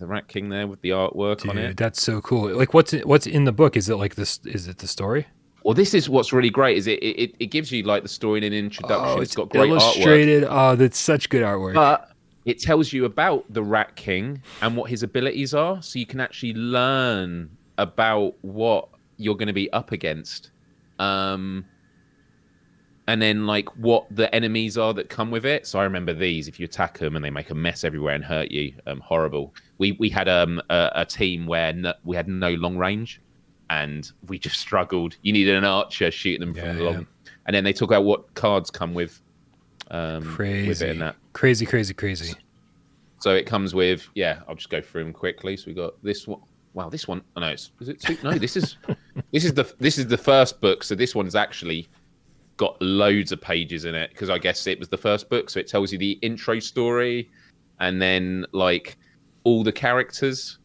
Rat King there with the artwork on it.
That's so cool. Like what's in the book? Is it like this? Is it the story?
Well, this is what's really great. Is it gives you like the story in an introduction.
It's
got great
illustrated.
artwork.
Oh, that's such good artwork.
But it tells you about the Rat King and what his abilities are, so you can actually learn about what you're going to be up against, and then like what the enemies are that come with it. So I remember these: if you attack them and they make a mess everywhere and hurt you, horrible. We had a team where we had no long range, and we just struggled. You needed an archer shooting them from the long, and then they talk about what cards come with.
Crazy.
With it and that.
Crazy.
So it comes with, I'll just go through them quickly. So we got this one. Wow, this one. Oh no, is it two? No, this is the first book. So this one's actually got loads of pages in it because I guess it was the first book. So it tells you the intro story, and then like all the characters.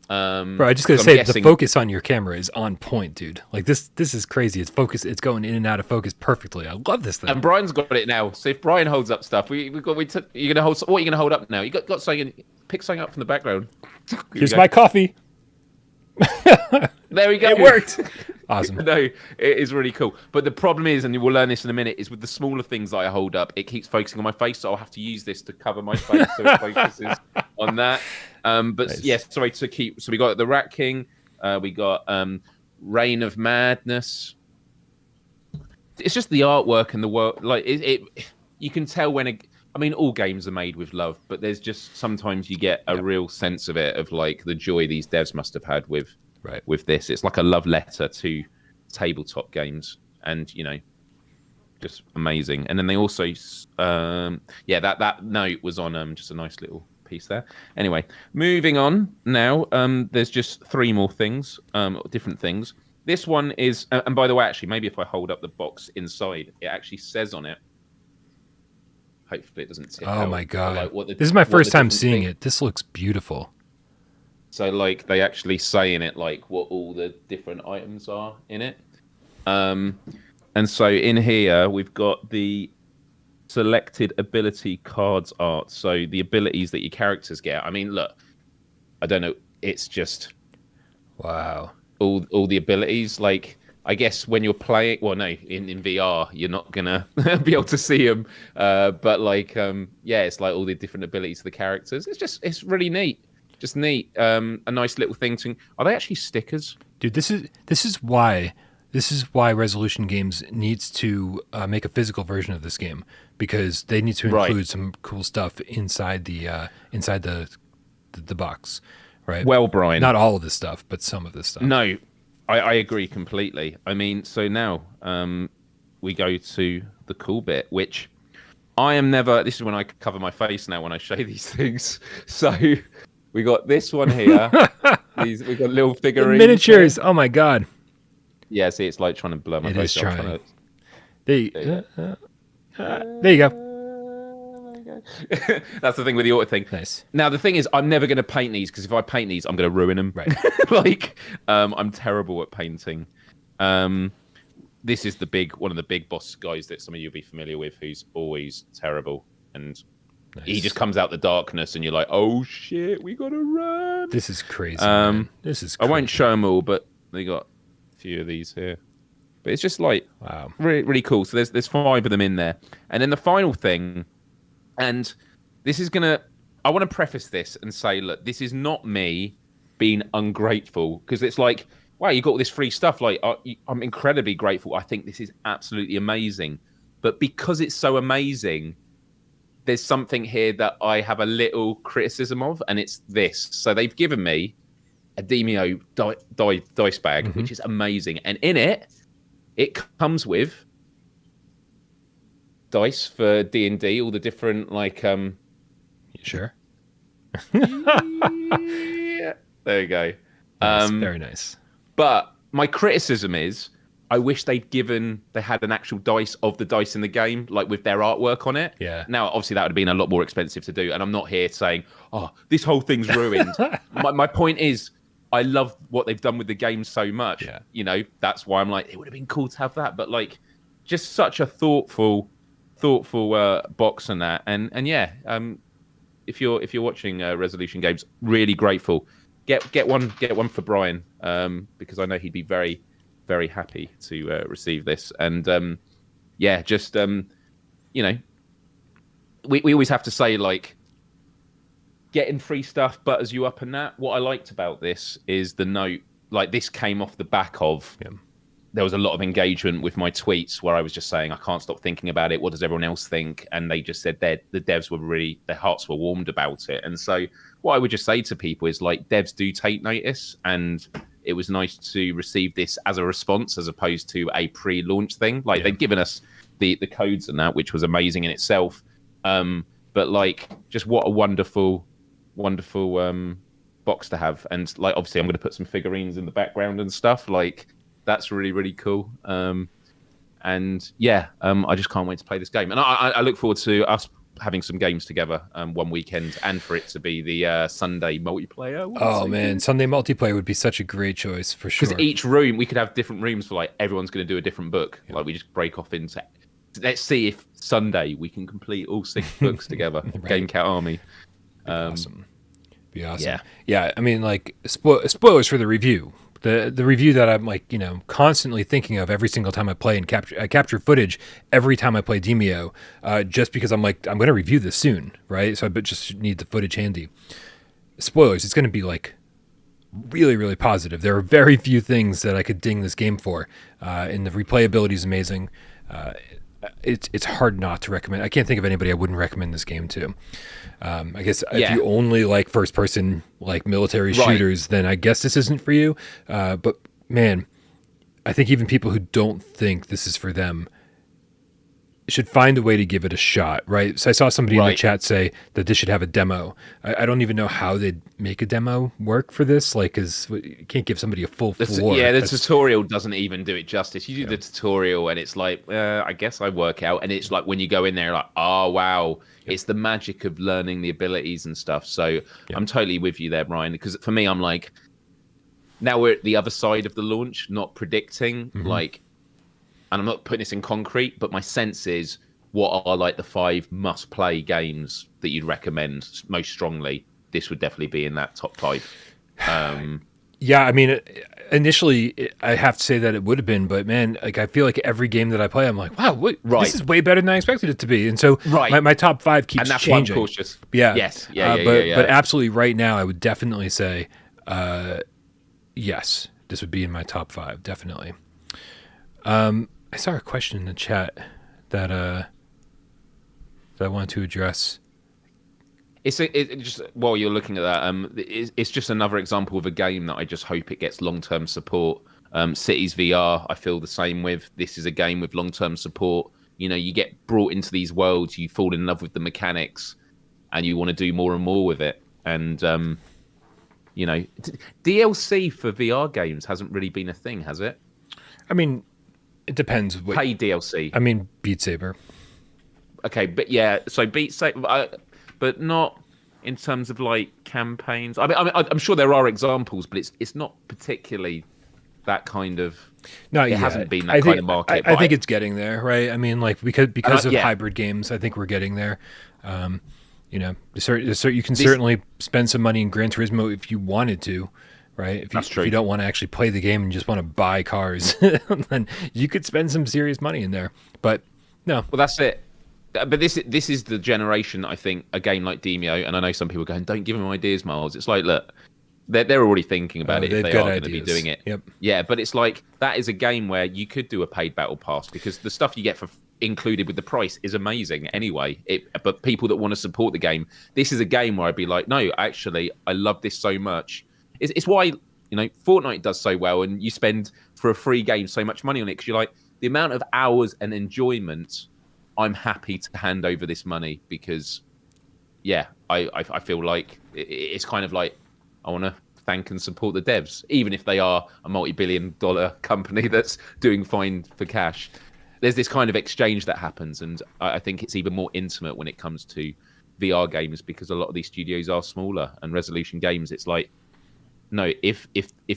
Bro, I just gotta say the focus on your camera is on point, dude. Like this is crazy. It's focused. It's going in and out of focus perfectly. I love this thing.
And Brian's got it now. So if Bryan holds up stuff, you're gonna hold. What are you gonna hold up now? You got something. Pick something up from the background.
Here's my coffee.
There we go.
It worked. Awesome.
No, it is really cool. But the problem is, and we'll learn this in a minute, is with the smaller things that I hold up, it keeps focusing on my face, so I'll have to use this to cover my face so it focuses on that. But
nice.
Yes, sorry to keep. So we got the Rat King. We got Reign of Madness. It's just the artwork and the world. Like it you can tell when I mean, all games are made with love, but there's just sometimes you get a real sense of it, of like the joy these devs must have had with this. It's like a love letter to tabletop games, and just amazing. And then they also, that note was on just a nice little piece there. Anyway, moving on now. There's just 3 more things, different things. This one is, and by the way, actually, maybe if I hold up the box inside, it actually says on it. Hopefully, it doesn't tip out.
Oh my god!
Like,
this is my first time seeing it. This looks beautiful.
So, like, they actually say in it, like, what all the different items are in it. And so in here, we've got the selected ability cards art. So the abilities that your characters get. I mean, look, I don't know. It's just
wow.
All the abilities. Like, I guess when you're playing, well, no, in VR, you're not gonna be able to see them. But like, yeah, it's like all the different abilities of the characters. It's really neat. Just neat. A nice little thing to. Are they actually stickers?
Dude, this is why Resolution Games needs to make a physical version of this game, because they need to include some cool stuff inside the box, right?
Well, Bryan,
not all of this stuff, but some of this stuff.
No, I agree completely. I mean, so now we go to the cool bit, which I am never. This is when I cover my face now when I show these things. So. We got this one here. We got little figurines.
The miniatures. Here. Oh my god.
Yeah, see, it's like trying to blur my face.
It is trying. There you go.
That's the thing with the auto thing.
Nice.
Now the thing is, I'm never going to paint these, because if I paint these, I'm going to ruin them.
Right.
Like, I'm terrible at painting. This is one of the big boss guys that some of you will be familiar with, who's always terrible, and nice. He just comes out the darkness, and you're like, "Oh shit, we gotta run!"
This is crazy. This is.
Crazy. I won't show them all, but they got a few of these here. But it's just like, wow, really, really cool. So there's 5 of them in there, and then the final thing, and this is gonna. I want to preface this and say, look, this is not me being ungrateful, because it's like, wow, you got all this free stuff. Like, I'm incredibly grateful. I think this is absolutely amazing, but because it's so amazing. There's something here that I have a little criticism of, and it's this. So they've given me a Demeo dice bag, which is amazing. And in it, it comes with dice for D&D, all the different, like...
Sure.
Yeah. There you go.
Nice, very nice.
But my criticism is, I wish they had an actual dice of the dice in the game, like with their artwork on it.
Yeah.
Now, obviously, that would have been a lot more expensive to do. And I'm not here saying, oh, this whole thing's ruined. my point is, I love what they've done with the game so much.
Yeah.
You know, that's why I'm like, it would have been cool to have that. But like, just such a thoughtful box on that. And yeah, if you're watching Resolution Games, really grateful. Get one for Bryan, because I know he'd be very, very happy to receive this. And yeah, just you know, we always have to say, like, getting free stuff butters you up, and that. What I liked about this is the note, like, this came off the back of there was a lot of engagement with my tweets where I was just saying, I can't stop thinking about it, what does everyone else think? And they just said the devs were really, their hearts were warmed about it. And so what I would just say to people is, like, devs do take notice, and it was nice to receive this as a response as opposed to a pre-launch thing. Like, they'd given us the codes and that, which was amazing in itself. But like, just what a wonderful box to have. And like, obviously I'm going to put some figurines in the background and stuff. Like, that's really, really cool. And yeah, I just can't wait to play this game. And I look forward to us having some games together one weekend, and for it to be the Sunday multiplayer.
Oh man, Sunday multiplayer would be such a great choice for sure.
Because each room, we could have different rooms for, like, everyone's going to do a different book. Yeah. Like, we just break off into, let's see if Sunday we can complete all 6 books together. Right. Game Cat Army.
Awesome. Be awesome. Yeah. I mean, like, spoilers for the review. The review that I'm, like, you know, constantly thinking of every single time I play, and capture footage every time I play Demeo, just because I'm like, I'm going to review this soon, right? So I just need the footage handy. Spoilers, it's going to be, like, really, really positive. There are very few things that I could ding this game for, and the replayability is amazing. It's hard not to recommend. I can't think of anybody I wouldn't recommend this game to. I guess if you only like first-person, like, military shooters, then I guess this isn't for you. But man, I think even people who don't think this is for them, should find a way to give it a shot, right? So I saw somebody in the chat say that this should have a demo. I don't even know how they'd make a demo work for this, like, because you can't give somebody a full floor.
Yeah, the tutorial doesn't even do it justice. You do the tutorial, and it's like, I guess I work out, and it's like when you go in there, like, oh wow, it's the magic of learning the abilities and stuff. So I'm totally with you there, Bryan, because for me, I'm like, now we're at the other side of the launch, not predicting, like. And I'm not putting this in concrete, but my sense is, what are like the 5 must-play games that you'd recommend most strongly? This would definitely be in that top 5.
Yeah, I mean, initially I have to say that it would have been, but man, like I feel like every game that I play, I'm like, wow, this is way better than I expected it to be. And so my top 5 keeps
and that's
changing.
Why I'm cautious.
Yeah,
yes,
but absolutely, right now, I would definitely say, yes, this would be in my top 5, definitely. I saw a question in the chat that I wanted to address.
It's just while you're looking at that, it's just another example of a game that I just hope it gets long-term support. Cities VR, I feel the same with. This is a game with long-term support. You know, you get brought into these worlds, you fall in love with the mechanics, and you want to do more and more with it. And you know, DLC for VR games hasn't really been a thing, has it?
I mean, it depends.
Paid DLC.
I mean, Beat Saber.
Okay, but yeah, so Beat Saber, but not in terms of like campaigns. I mean, I'm sure there are examples, but it's not particularly that kind of.
It
hasn't been that kind of market.
I think it's getting there, right? I mean, like because of hybrid games, I think we're getting there. You know, you can certainly spend some money in Gran Turismo if you wanted to. Right. If you don't want to actually play the game and just want to buy cars, then you could spend some serious money in there. But no.
Well, that's it. But this is the generation, I think, a game like Demeo, and I know some people are going, don't give them ideas, Myles. It's like, look, they're already thinking about it if they are going to be doing it.
Yep.
Yeah, but it's like, that is a game where you could do a paid battle pass because the stuff you get for included with the price is amazing anyway. But people that want to support the game, this is a game where I'd be like, no, actually, I love this so much. It's why, you know, Fortnite does so well, and you spend for a free game so much money on it because you're like, the amount of hours and enjoyment, I'm happy to hand over this money because, yeah, I feel like it's kind of like I want to thank and support the devs, even if they are a multi-billion-dollar company that's doing fine for cash. There's this kind of exchange that happens, and I think it's even more intimate when it comes to VR games because a lot of these studios are smaller and resolution games. It's like, no, if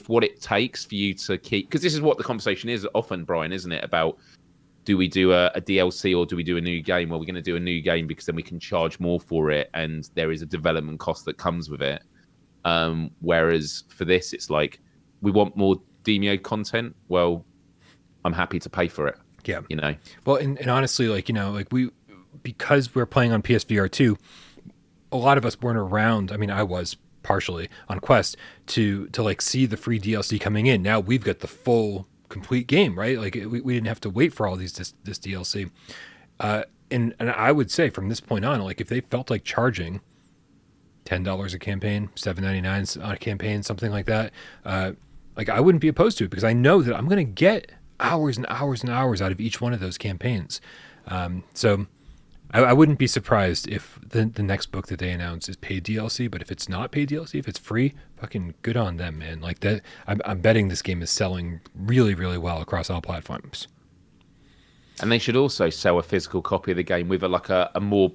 what it takes for you to keep, because this is what the conversation is often, Bryan, isn't it? About do we do a DLC or do we do a new game? Well, we're going to do a new game because then we can charge more for it, and there is a development cost that comes with it. Whereas for this, it's like we want more Demeo content. Well, I'm happy to pay for it.
Yeah,
you know.
Well, and honestly, like, you know, like because we're playing on PSVR2, a lot of us weren't around. I mean, I was partially on Quest to like see the free DLC coming in. Now we've got the full complete game, right? Like we didn't have to wait for all this DLC. And I would say from this point on, like if they felt like charging $10 a campaign, $7.99 on a campaign, something like that, like I wouldn't be opposed to it because I know that I'm going to get hours and hours and hours out of each one of those campaigns. So I wouldn't be surprised if the next book that they announce is paid DLC, but if it's not paid DLC, if it's free, fucking good on them, man. Like that, I'm betting this game is selling really, really well across all platforms.
And they should also sell a physical copy of the game with a more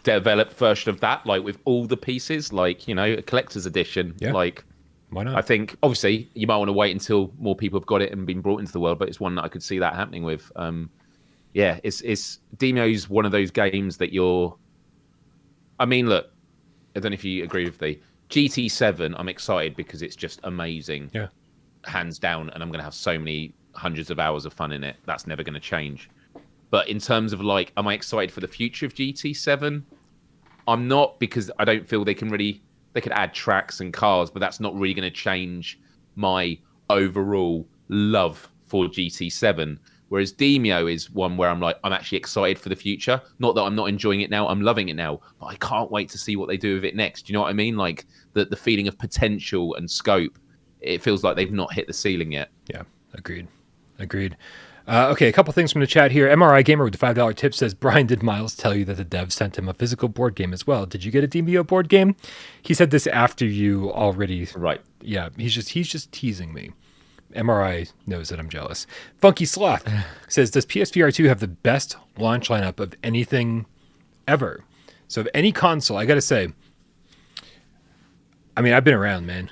developed version of that, like with all the pieces, like, you know, a collector's edition.
Yeah.
Like,
why not?
I think obviously you might want to wait until more people have got it and been brought into the world, but it's one that I could see that happening with. Yeah, it's Demeo's one of those games that I mean, look, I don't know if you agree with the GT7. I'm excited because it's just amazing.
Yeah,
hands down, and I'm going to have so many hundreds of hours of fun in it. That's never going to change. But in terms of like, am I excited for the future of GT7? I'm not, because I don't feel they could add tracks and cars, but that's not really going to change my overall love for GT7. Whereas Demeo is one where I'm like, I'm actually excited for the future. Not that I'm not enjoying it now, I'm loving it now, but I can't wait to see what they do with it next. Do you know what I mean? Like the feeling of potential and scope, it feels like they've not hit the ceiling yet.
Yeah, agreed. Okay, a couple things from the chat here. MRI Gamer with the $5 tip says, Bryan, did Myles tell you that the dev sent him a physical board game as well? Did you get a Demeo board game? He said this after you already.
Right.
Yeah, he's just teasing me. MRI knows that I'm jealous. Funky Sloth says, does PSVR2 have the best launch lineup of anything ever? So of any console, I got to say, I mean, I've been around, man.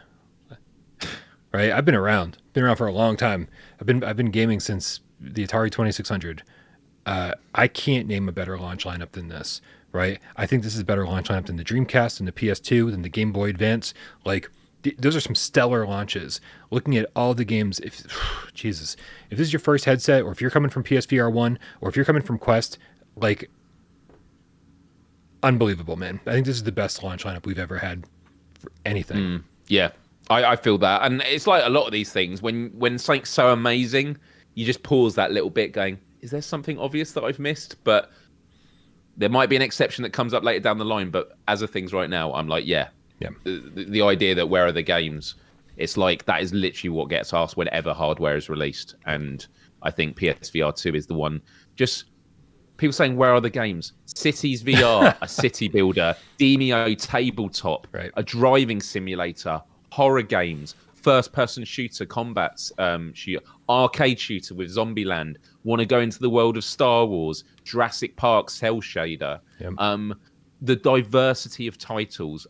Right? I've been around for a long time. I've been gaming since the Atari 2600. I can't name a better launch lineup than this, right? I think this is a better launch lineup than the Dreamcast and the PS2 than the Game Boy Advance. Like, those are some stellar launches. Looking at all the games, if this is your first headset, or if you're coming from PSVR1, or if you're coming from Quest, like, unbelievable, man. I think this is the best launch lineup we've ever had for anything.
Yeah, I feel that. And it's like a lot of these things, when something's so amazing, you just pause that little bit going, is there something obvious that I've missed? But there might be an exception that comes up later down the line. But as of things right now, I'm like, yeah. The idea that where are the games? It's like that is literally what gets asked whenever hardware is released. And I think PSVR2 is the one. Just people saying, where are the games? Cities VR, a city builder, Demeo tabletop,
right,
a driving simulator, horror games, first-person shooter, combats, arcade shooter with Zombieland. Want to go into the world of Star Wars, Jurassic Park, Cell Shader.
Yep.
The diversity of titles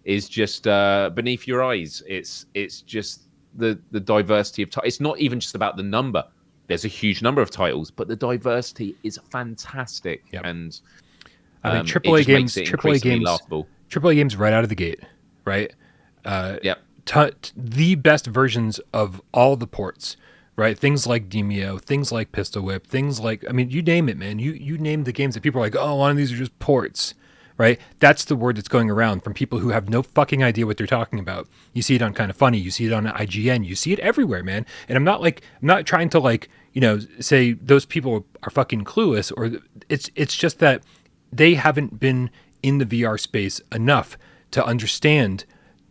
is just beneath your eyes. It's just the diversity of titles. It's not even just about the number. There's a huge number of titles, but the diversity is fantastic.
Yep.
And
I mean, AAA games,
laughable.
AAA games right out of the gate, right? The best versions of all the ports, right? Things like Demeo, things like Pistol Whip, things like, I mean, you name it, man. You name the games that people are like, oh, one of these are just ports, right? That's the word that's going around from people who have no fucking idea what they're talking about. You see it on Kind of Funny, you see it on IGN, you see it everywhere, man. And I'm not trying to, like, you know, say those people are fucking clueless, or it's just that they haven't been in the VR space enough to understand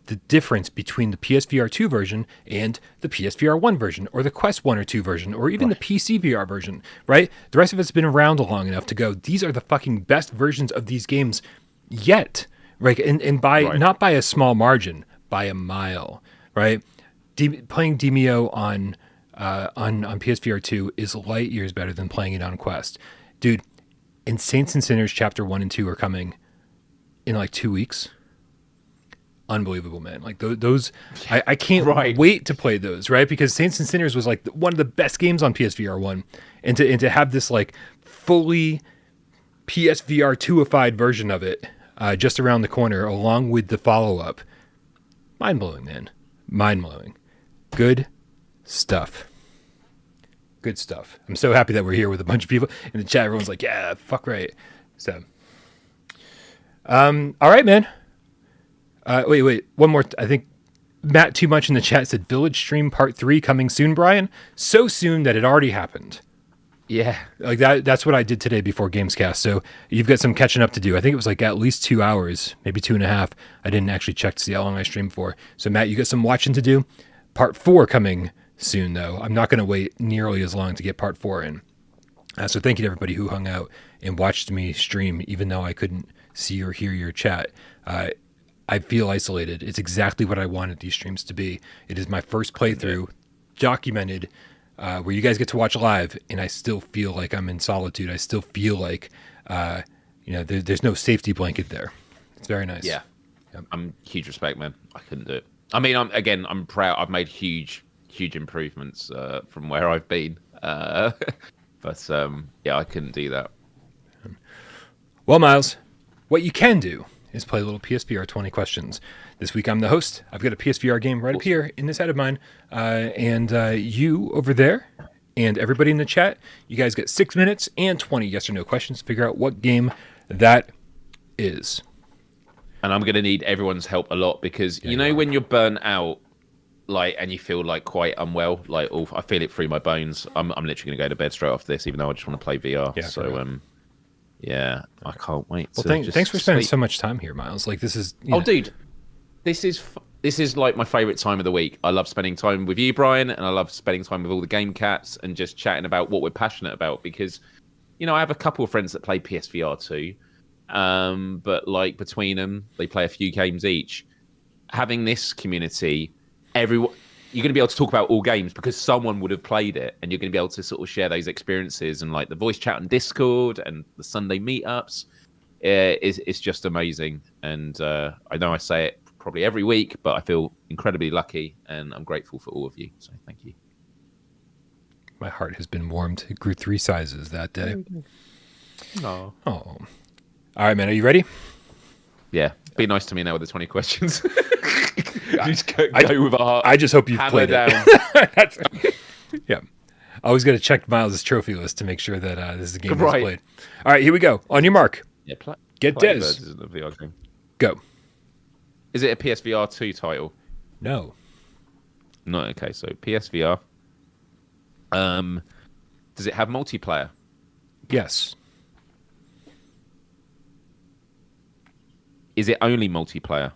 the difference between the PSVR2 version and the PSVR1 version, or the Quest 1 or 2 version, or even the PC VR version, right? The rest of us have been around long enough to go, these are the fucking best versions of these games yet, right? And by not by a small margin, by a mile, right? Playing Demeo on PSVR2 is light years better than playing it on Quest. Dude, and Saints and Sinners Chapter 1 and 2 are coming in like 2 weeks. Unbelievable, man. Like those I can't wait to play those, right? Because Saints and Sinners was like one of the best games on PSVR1, and to have this like fully PSVR2ified version of it just around the corner, along with the follow-up, mind-blowing, man. Mind-blowing. Good stuff. Good stuff. I'm so happy that we're here with a bunch of people in the chat. Everyone's like, yeah, fuck right. So all right, man. Wait. One more. I think Matt Too Much in the chat said Village Stream Part 3 coming soon, Bryan. So soon that it already happened.
Yeah.
Like that's what I did today before GAMESCAST. So you've got some catching up to do. I think it was like at least 2 hours, maybe 2.5. I didn't actually check to see how long I streamed for. So Matt, you got some watching to do. Part 4 coming soon, though. I'm not going to wait nearly as long to get Part 4 in. So thank you to everybody who hung out and watched me stream, even though I couldn't see or hear your chat. I feel isolated. It's exactly what I wanted these streams to be. It is my first playthrough, documented, where you guys get to watch live, and I still feel like I'm in solitude. I still feel like, there's no safety blanket there. It's very nice.
Yeah. Yep. I'm huge respect, man. I couldn't do it. I mean, I'm proud. I've made huge improvements from where I've been. I couldn't do that.
Well, Myles, what you can do is play a little PSVR 20 questions. This week I'm the host. I've got a PSVR game right up here in this head of mine. And you over there and everybody in the chat, you guys get 6 minutes and 20 yes or no questions to figure out what game that is.
And I'm going to need everyone's help a lot because, when you're burnt out, like, and you feel like quite unwell, like, oh, I feel it through my bones. I'm literally going to go to bed straight after this, even though I just want to play VR.
Yeah,
so, I can't wait.
Well, thanks for spending so much time here, Myles. Like, this is...
dude, this is this is like my favorite time of the week. I love spending time with you, Bryan, and I love spending time with all the game cats and just chatting about what we're passionate about. Because, you know, I have a couple of friends that play PSVR2, but like between them, they play a few games each. Having this community, everyone, you're going to be able to talk about all games because someone would have played it, and you're going to be able to sort of share those experiences, and like the voice chat on Discord and the Sunday meetups is just amazing. And I know I say it probably every week, but I feel incredibly lucky, and I'm grateful for all of you. So thank you.
My heart has been warmed. It grew 3 sizes that day.
Oh.
All right, man. Are you ready?
Yeah. Be nice to me now with the 20 questions. Just go with a heart.
I just hope you've played
down.
it. Yeah. I always got to check Myles' trophy list to make sure that this is a game he's played. All right, here we go. On your mark.
Yeah,
Get Des.
Isn't a VR game.
Go.
Is it a PSVR2 title?
No.
No. Okay, so PSVR. Does it have multiplayer?
Yes.
Is it only multiplayer?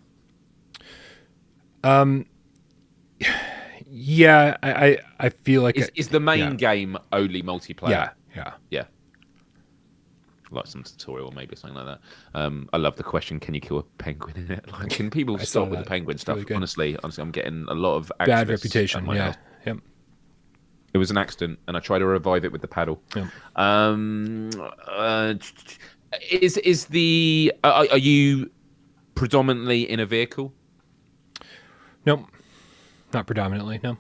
Yeah, I feel like
is the main game only multiplayer?
Yeah.
Like some tutorial, maybe something like that. I love the question: can you kill a penguin in it? Like, can people stop with the penguin stuff? Really honestly, I'm getting a lot of
bad reputation. Yeah. Yep.
It was an accident, and I tried to revive it with the paddle.
Yep.
Is the are you predominantly in a vehicle?
Nope. Not predominantly, no.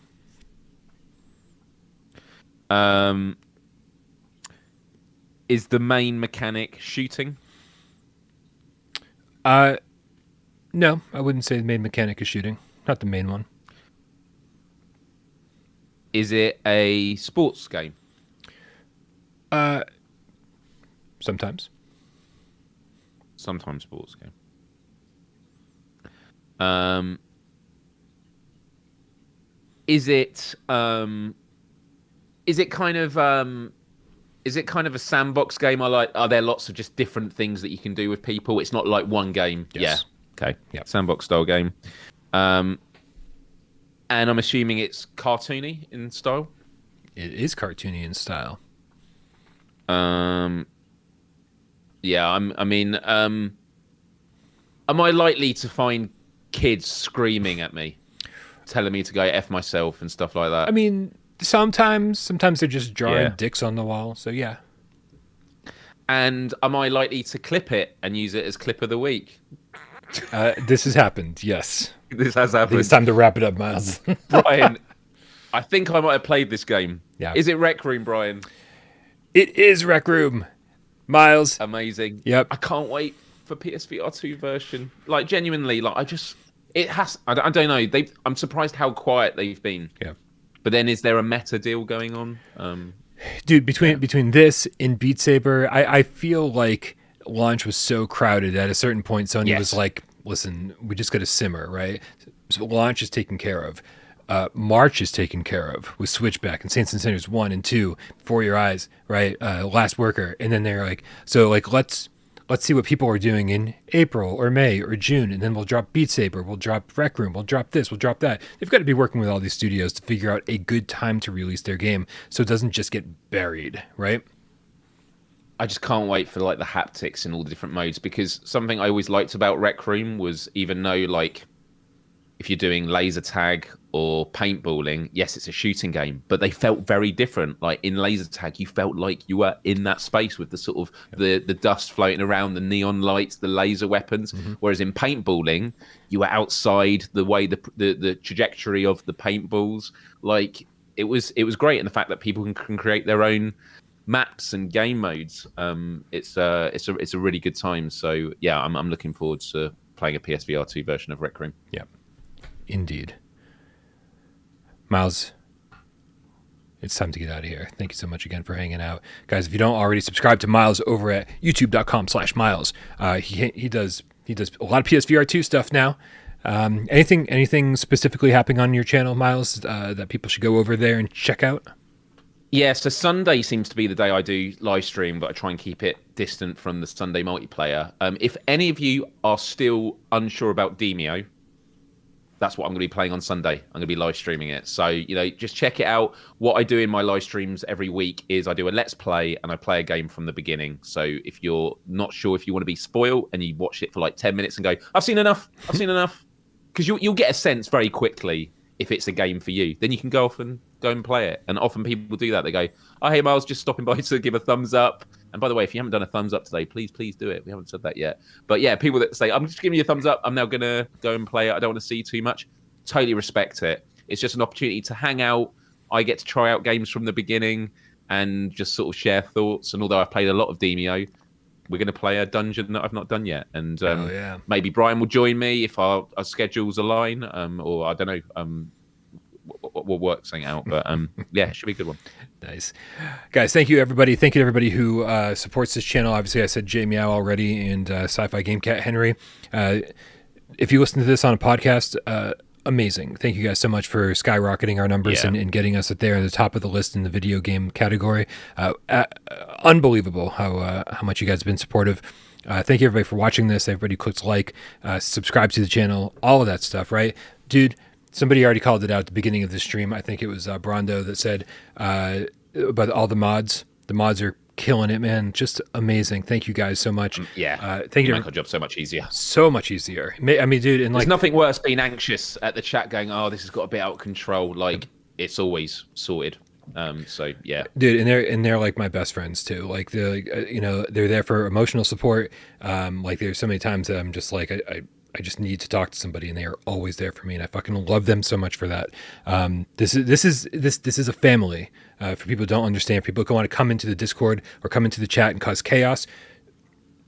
Is the main mechanic shooting?
No, I wouldn't say the main mechanic is shooting. Not the main one.
Is it a sports game?
Sometimes.
Sometimes sports game. Is it kind of a sandbox game? Are there lots of just different things that you can do with people? It's not like one game.
Yes.
Yeah. Okay.
Yep.
Sandbox style game. And I'm assuming it's cartoony in style.
It is cartoony in style.
Yeah. Am I likely to find kids screaming at me, telling me to go F myself and stuff like that?
I mean, sometimes they're just drawing dicks on the wall. So yeah.
And am I likely to clip it and use it as clip of the week?
This has happened. Yes.
This has happened.
It's time to wrap it up, Myles.
Bryan, I think I might have played this game.
Yeah.
Is it Rec Room, Bryan?
It is Rec Room. Myles.
Amazing.
Yep.
I can't wait for PSVR2 version. Like, genuinely, like, I don't know. I'm surprised how quiet they've been.
Yeah.
But then is there a meta deal going on?
Dude, between this and Beat Saber, I feel like launch was so crowded at a certain point. Sony was like, listen, we just got to simmer, right? So launch is taken care of. March is taken care of with Switchback and Saints and Sinners 1 and 2, Before Your Eyes, right? Last Worker. And then they're like, so like, let's see what people are doing in April or May or June, and then we'll drop Beat Saber, we'll drop Rec Room, we'll drop this, we'll drop that. They've got to be working with all these studios to figure out a good time to release their game so it doesn't just get buried, right?
I just can't wait for like the haptics in all the different modes, because something I always liked about Rec Room was, even though like if you're doing laser tag or paintballing, yes, it's a shooting game, but they felt very different. Like in laser tag, you felt like you were in that space with the sort of the dust floating around, the neon lights, the laser weapons. Mm-hmm. Whereas in paintballing, you were outside the way the trajectory of the paintballs. Like it was great, and the fact that people can create their own maps and game modes. It's a really good time. So yeah, I'm looking forward to playing a PSVR2 version of Rec Room.
Yeah. Indeed. Myles, it's time to get out of here. Thank you so much again for hanging out. Guys, if you don't already subscribe to Myles over at youtube.com/Myles. He does a lot of PSVR2 stuff now. Anything specifically happening on your channel, Myles, that people should go over there and check out?
Yeah, so Sunday seems to be the day I do live stream, but I try and keep it distant from the Sunday Multiplayer. If any of you are still unsure about Demeo, that's what I'm going to be playing on Sunday. I'm going to be live streaming it. So, you know, just check it out. What I do in my live streams every week is I do a Let's Play and I play a game from the beginning. So if you're not sure if you want to be spoiled and you watch it for like 10 minutes and go, I've seen enough, because you'll get a sense very quickly if it's a game for you. Then you can go off and go and play it. And often people do that. They go, oh, hey, Myles, just stopping by to give a thumbs up. And by the way, if you haven't done a thumbs up today, please do it. We haven't said that yet. But yeah, people that say, I'm just giving you a thumbs up, I'm now going to go and play it, I don't want to see too much, totally respect it. It's just an opportunity to hang out. I get to try out games from the beginning and just sort of share thoughts. And although I've played a lot of Demeo, we're going to play a dungeon that I've not done yet. And maybe Bryan will join me if our schedules align, or I don't know, we'll work something out. But yeah, it should be a good one.
Nice. Guys, thank you, everybody. Thank you to everybody who supports this channel. Obviously, I said Jay Meow already and Sci-Fi Game Cat Henry. If you listen to this on a podcast, amazing. Thank you guys so much for skyrocketing our numbers and getting us up there at the top of the list in the video game category. Unbelievable how much you guys have been supportive. Thank you, everybody, for watching this. Everybody who clicks like, subscribe to the channel, all of that stuff, right? Dude, somebody already called it out at the beginning of the stream. I think it was Brondo that said about all the mods. The mods are killing it, man. Just amazing. Thank you guys so much.
Thank you. Make our job so much easier.
So much easier. I mean, dude, and
there's nothing worse being anxious at the chat going, oh, this has got a bit out of control. Like, it's always sorted. So yeah,
dude, and they're like my best friends too. Like they're there for emotional support. Like there's so many times that I'm just like I just need to talk to somebody, and they are always there for me, and I fucking love them so much for that. This is a family. For people who don't understand, people who want to come into the Discord or come into the chat and cause chaos,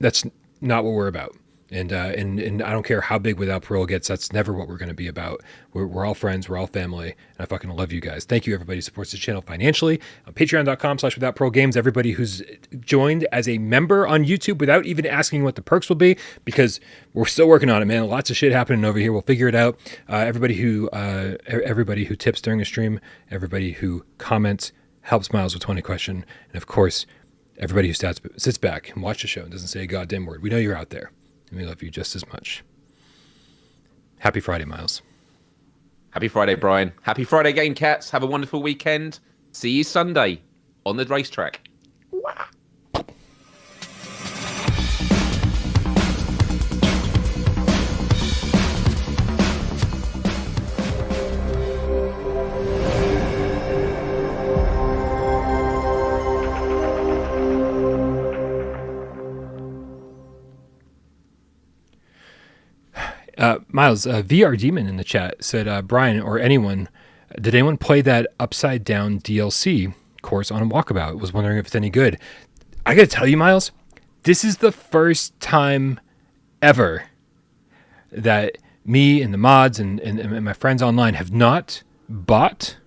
that's not what we're about. And I don't care how big Without Parole gets. That's never what we're going to be about. We're all friends. We're all family. And I fucking love you guys. Thank you, everybody who supports the channel financially. On patreon.com/withoutparolegames. Everybody who's joined as a member on YouTube without even asking what the perks will be, because we're still working on it, man. Lots of shit happening over here. We'll figure it out. Everybody who tips during the stream, everybody who comments, helps Myles with 20 question, and of course, everybody who sits back and watches the show and doesn't say a goddamn word. We know you're out there. And we love you just as much. Happy Friday, Myles.
Happy Friday, Bryan. Happy Friday, Game Cats. Have a wonderful weekend. See you Sunday on the racetrack. Wow.
Myles, VR Demon in the chat said, Bryan or anyone, did anyone play that Upside Down DLC course on a walkabout? Was wondering if it's any good. I got to tell you, Myles, this is the first time ever that me and the mods and my friends online have not bought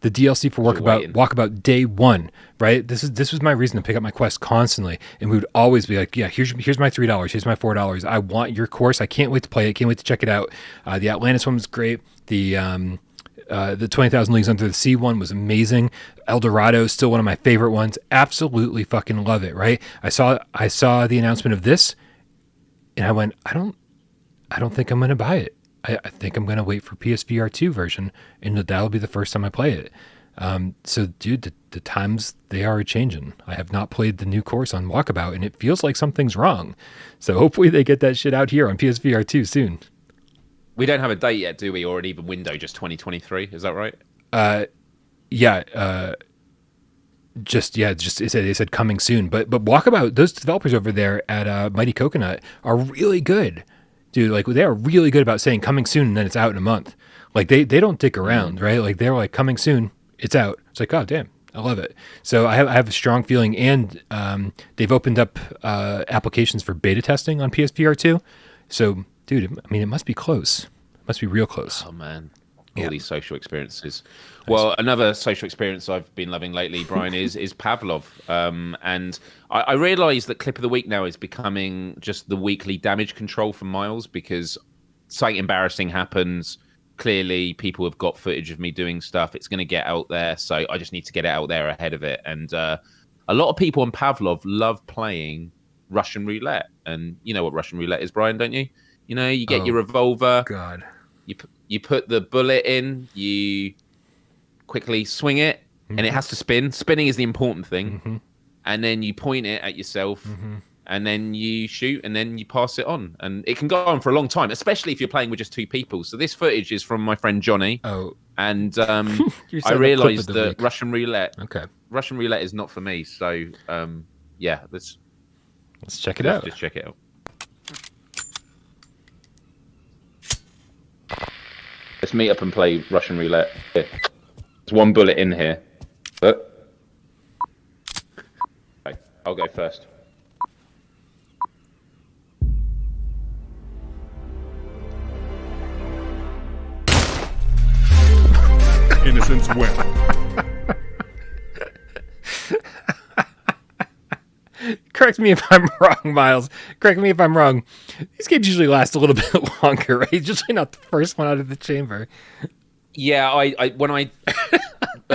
the DLC for Walkabout day one, right? This was my reason to pick up my Quest constantly, and we would always be like, yeah, here's my $3, here's my $4. I want your course. I can't wait to play it. Can't wait to check it out. The Atlantis one was great. The 20,000 Leagues Under the Sea one was amazing. El Dorado is still one of my favorite ones. Absolutely fucking love it, right? I saw the announcement of this, and I went, I don't think I'm going to buy it. I think I'm going to wait for PSVR2 version, and that'll be the first time I play it. So, dude, the times, they are changing. I have not played the new course on Walkabout, and it feels like something's wrong. So hopefully they get that shit out here on PSVR2 soon.
We don't have a date yet, do we? Or an even window, just 2023. Is that right?
Yeah. They said coming soon. But Walkabout, those developers over there at Mighty Coconut are really good. Dude, like they are really good about saying coming soon and then it's out in a month. Like they don't dick around, right? Like they're like coming soon, it's out. It's like, oh damn, I love it. So I have a strong feeling, and they've opened up applications for beta testing on PSVR2. So, dude, I mean, it must be close. It must be real close.
Oh man, all these social experiences. Well, another social experience I've been loving lately, Bryan, is Pavlov. And I realise that Clip of the Week now is becoming just the weekly damage control from Myles, because something embarrassing happens. Clearly, people have got footage of me doing stuff. It's going to get out there, so I just need to get it out there ahead of it. And a lot of people on Pavlov love playing Russian roulette. And you know what Russian roulette is, Bryan, don't you? You know, you get your revolver.
God.
You put the bullet in, you quickly swing it, and it has to spin. Spinning is the important thing. And then you point it at yourself, and then you shoot, and then you pass it on. And it can go on for a long time, especially if you're playing with just 2 people. So this footage is from my friend Johnny.
Oh.
And I realised that Russian roulette is not for me. So, yeah, let's
check it out.
Just check it out. Let's meet up and play Russian roulette. Here. There's 1 bullet in here. But okay, I'll go first.
Innocence win. Correct me if I'm wrong, Myles. Correct me if I'm wrong. These games usually last a little bit longer, right? It's usually not the first one out of the chamber.
Yeah, I when I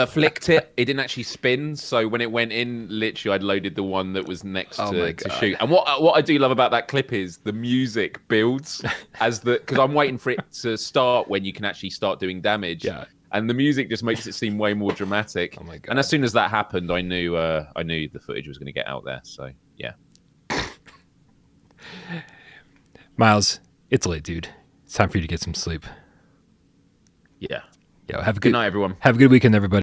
flicked it, it didn't actually spin. So when it went in, literally, I'd loaded the one that was next to shoot. And what I do love about that clip is the music builds because I'm waiting for it to start when you can actually start doing damage.
Yeah.
And the music just makes it seem way more dramatic.
Oh my God.
And as soon as that happened, I knew the footage was going to get out there. So yeah.
Myles, it's late, dude. It's time for you to get some sleep.
Yeah.
Yo, have a
good night, everyone.
Have a good weekend, everybody.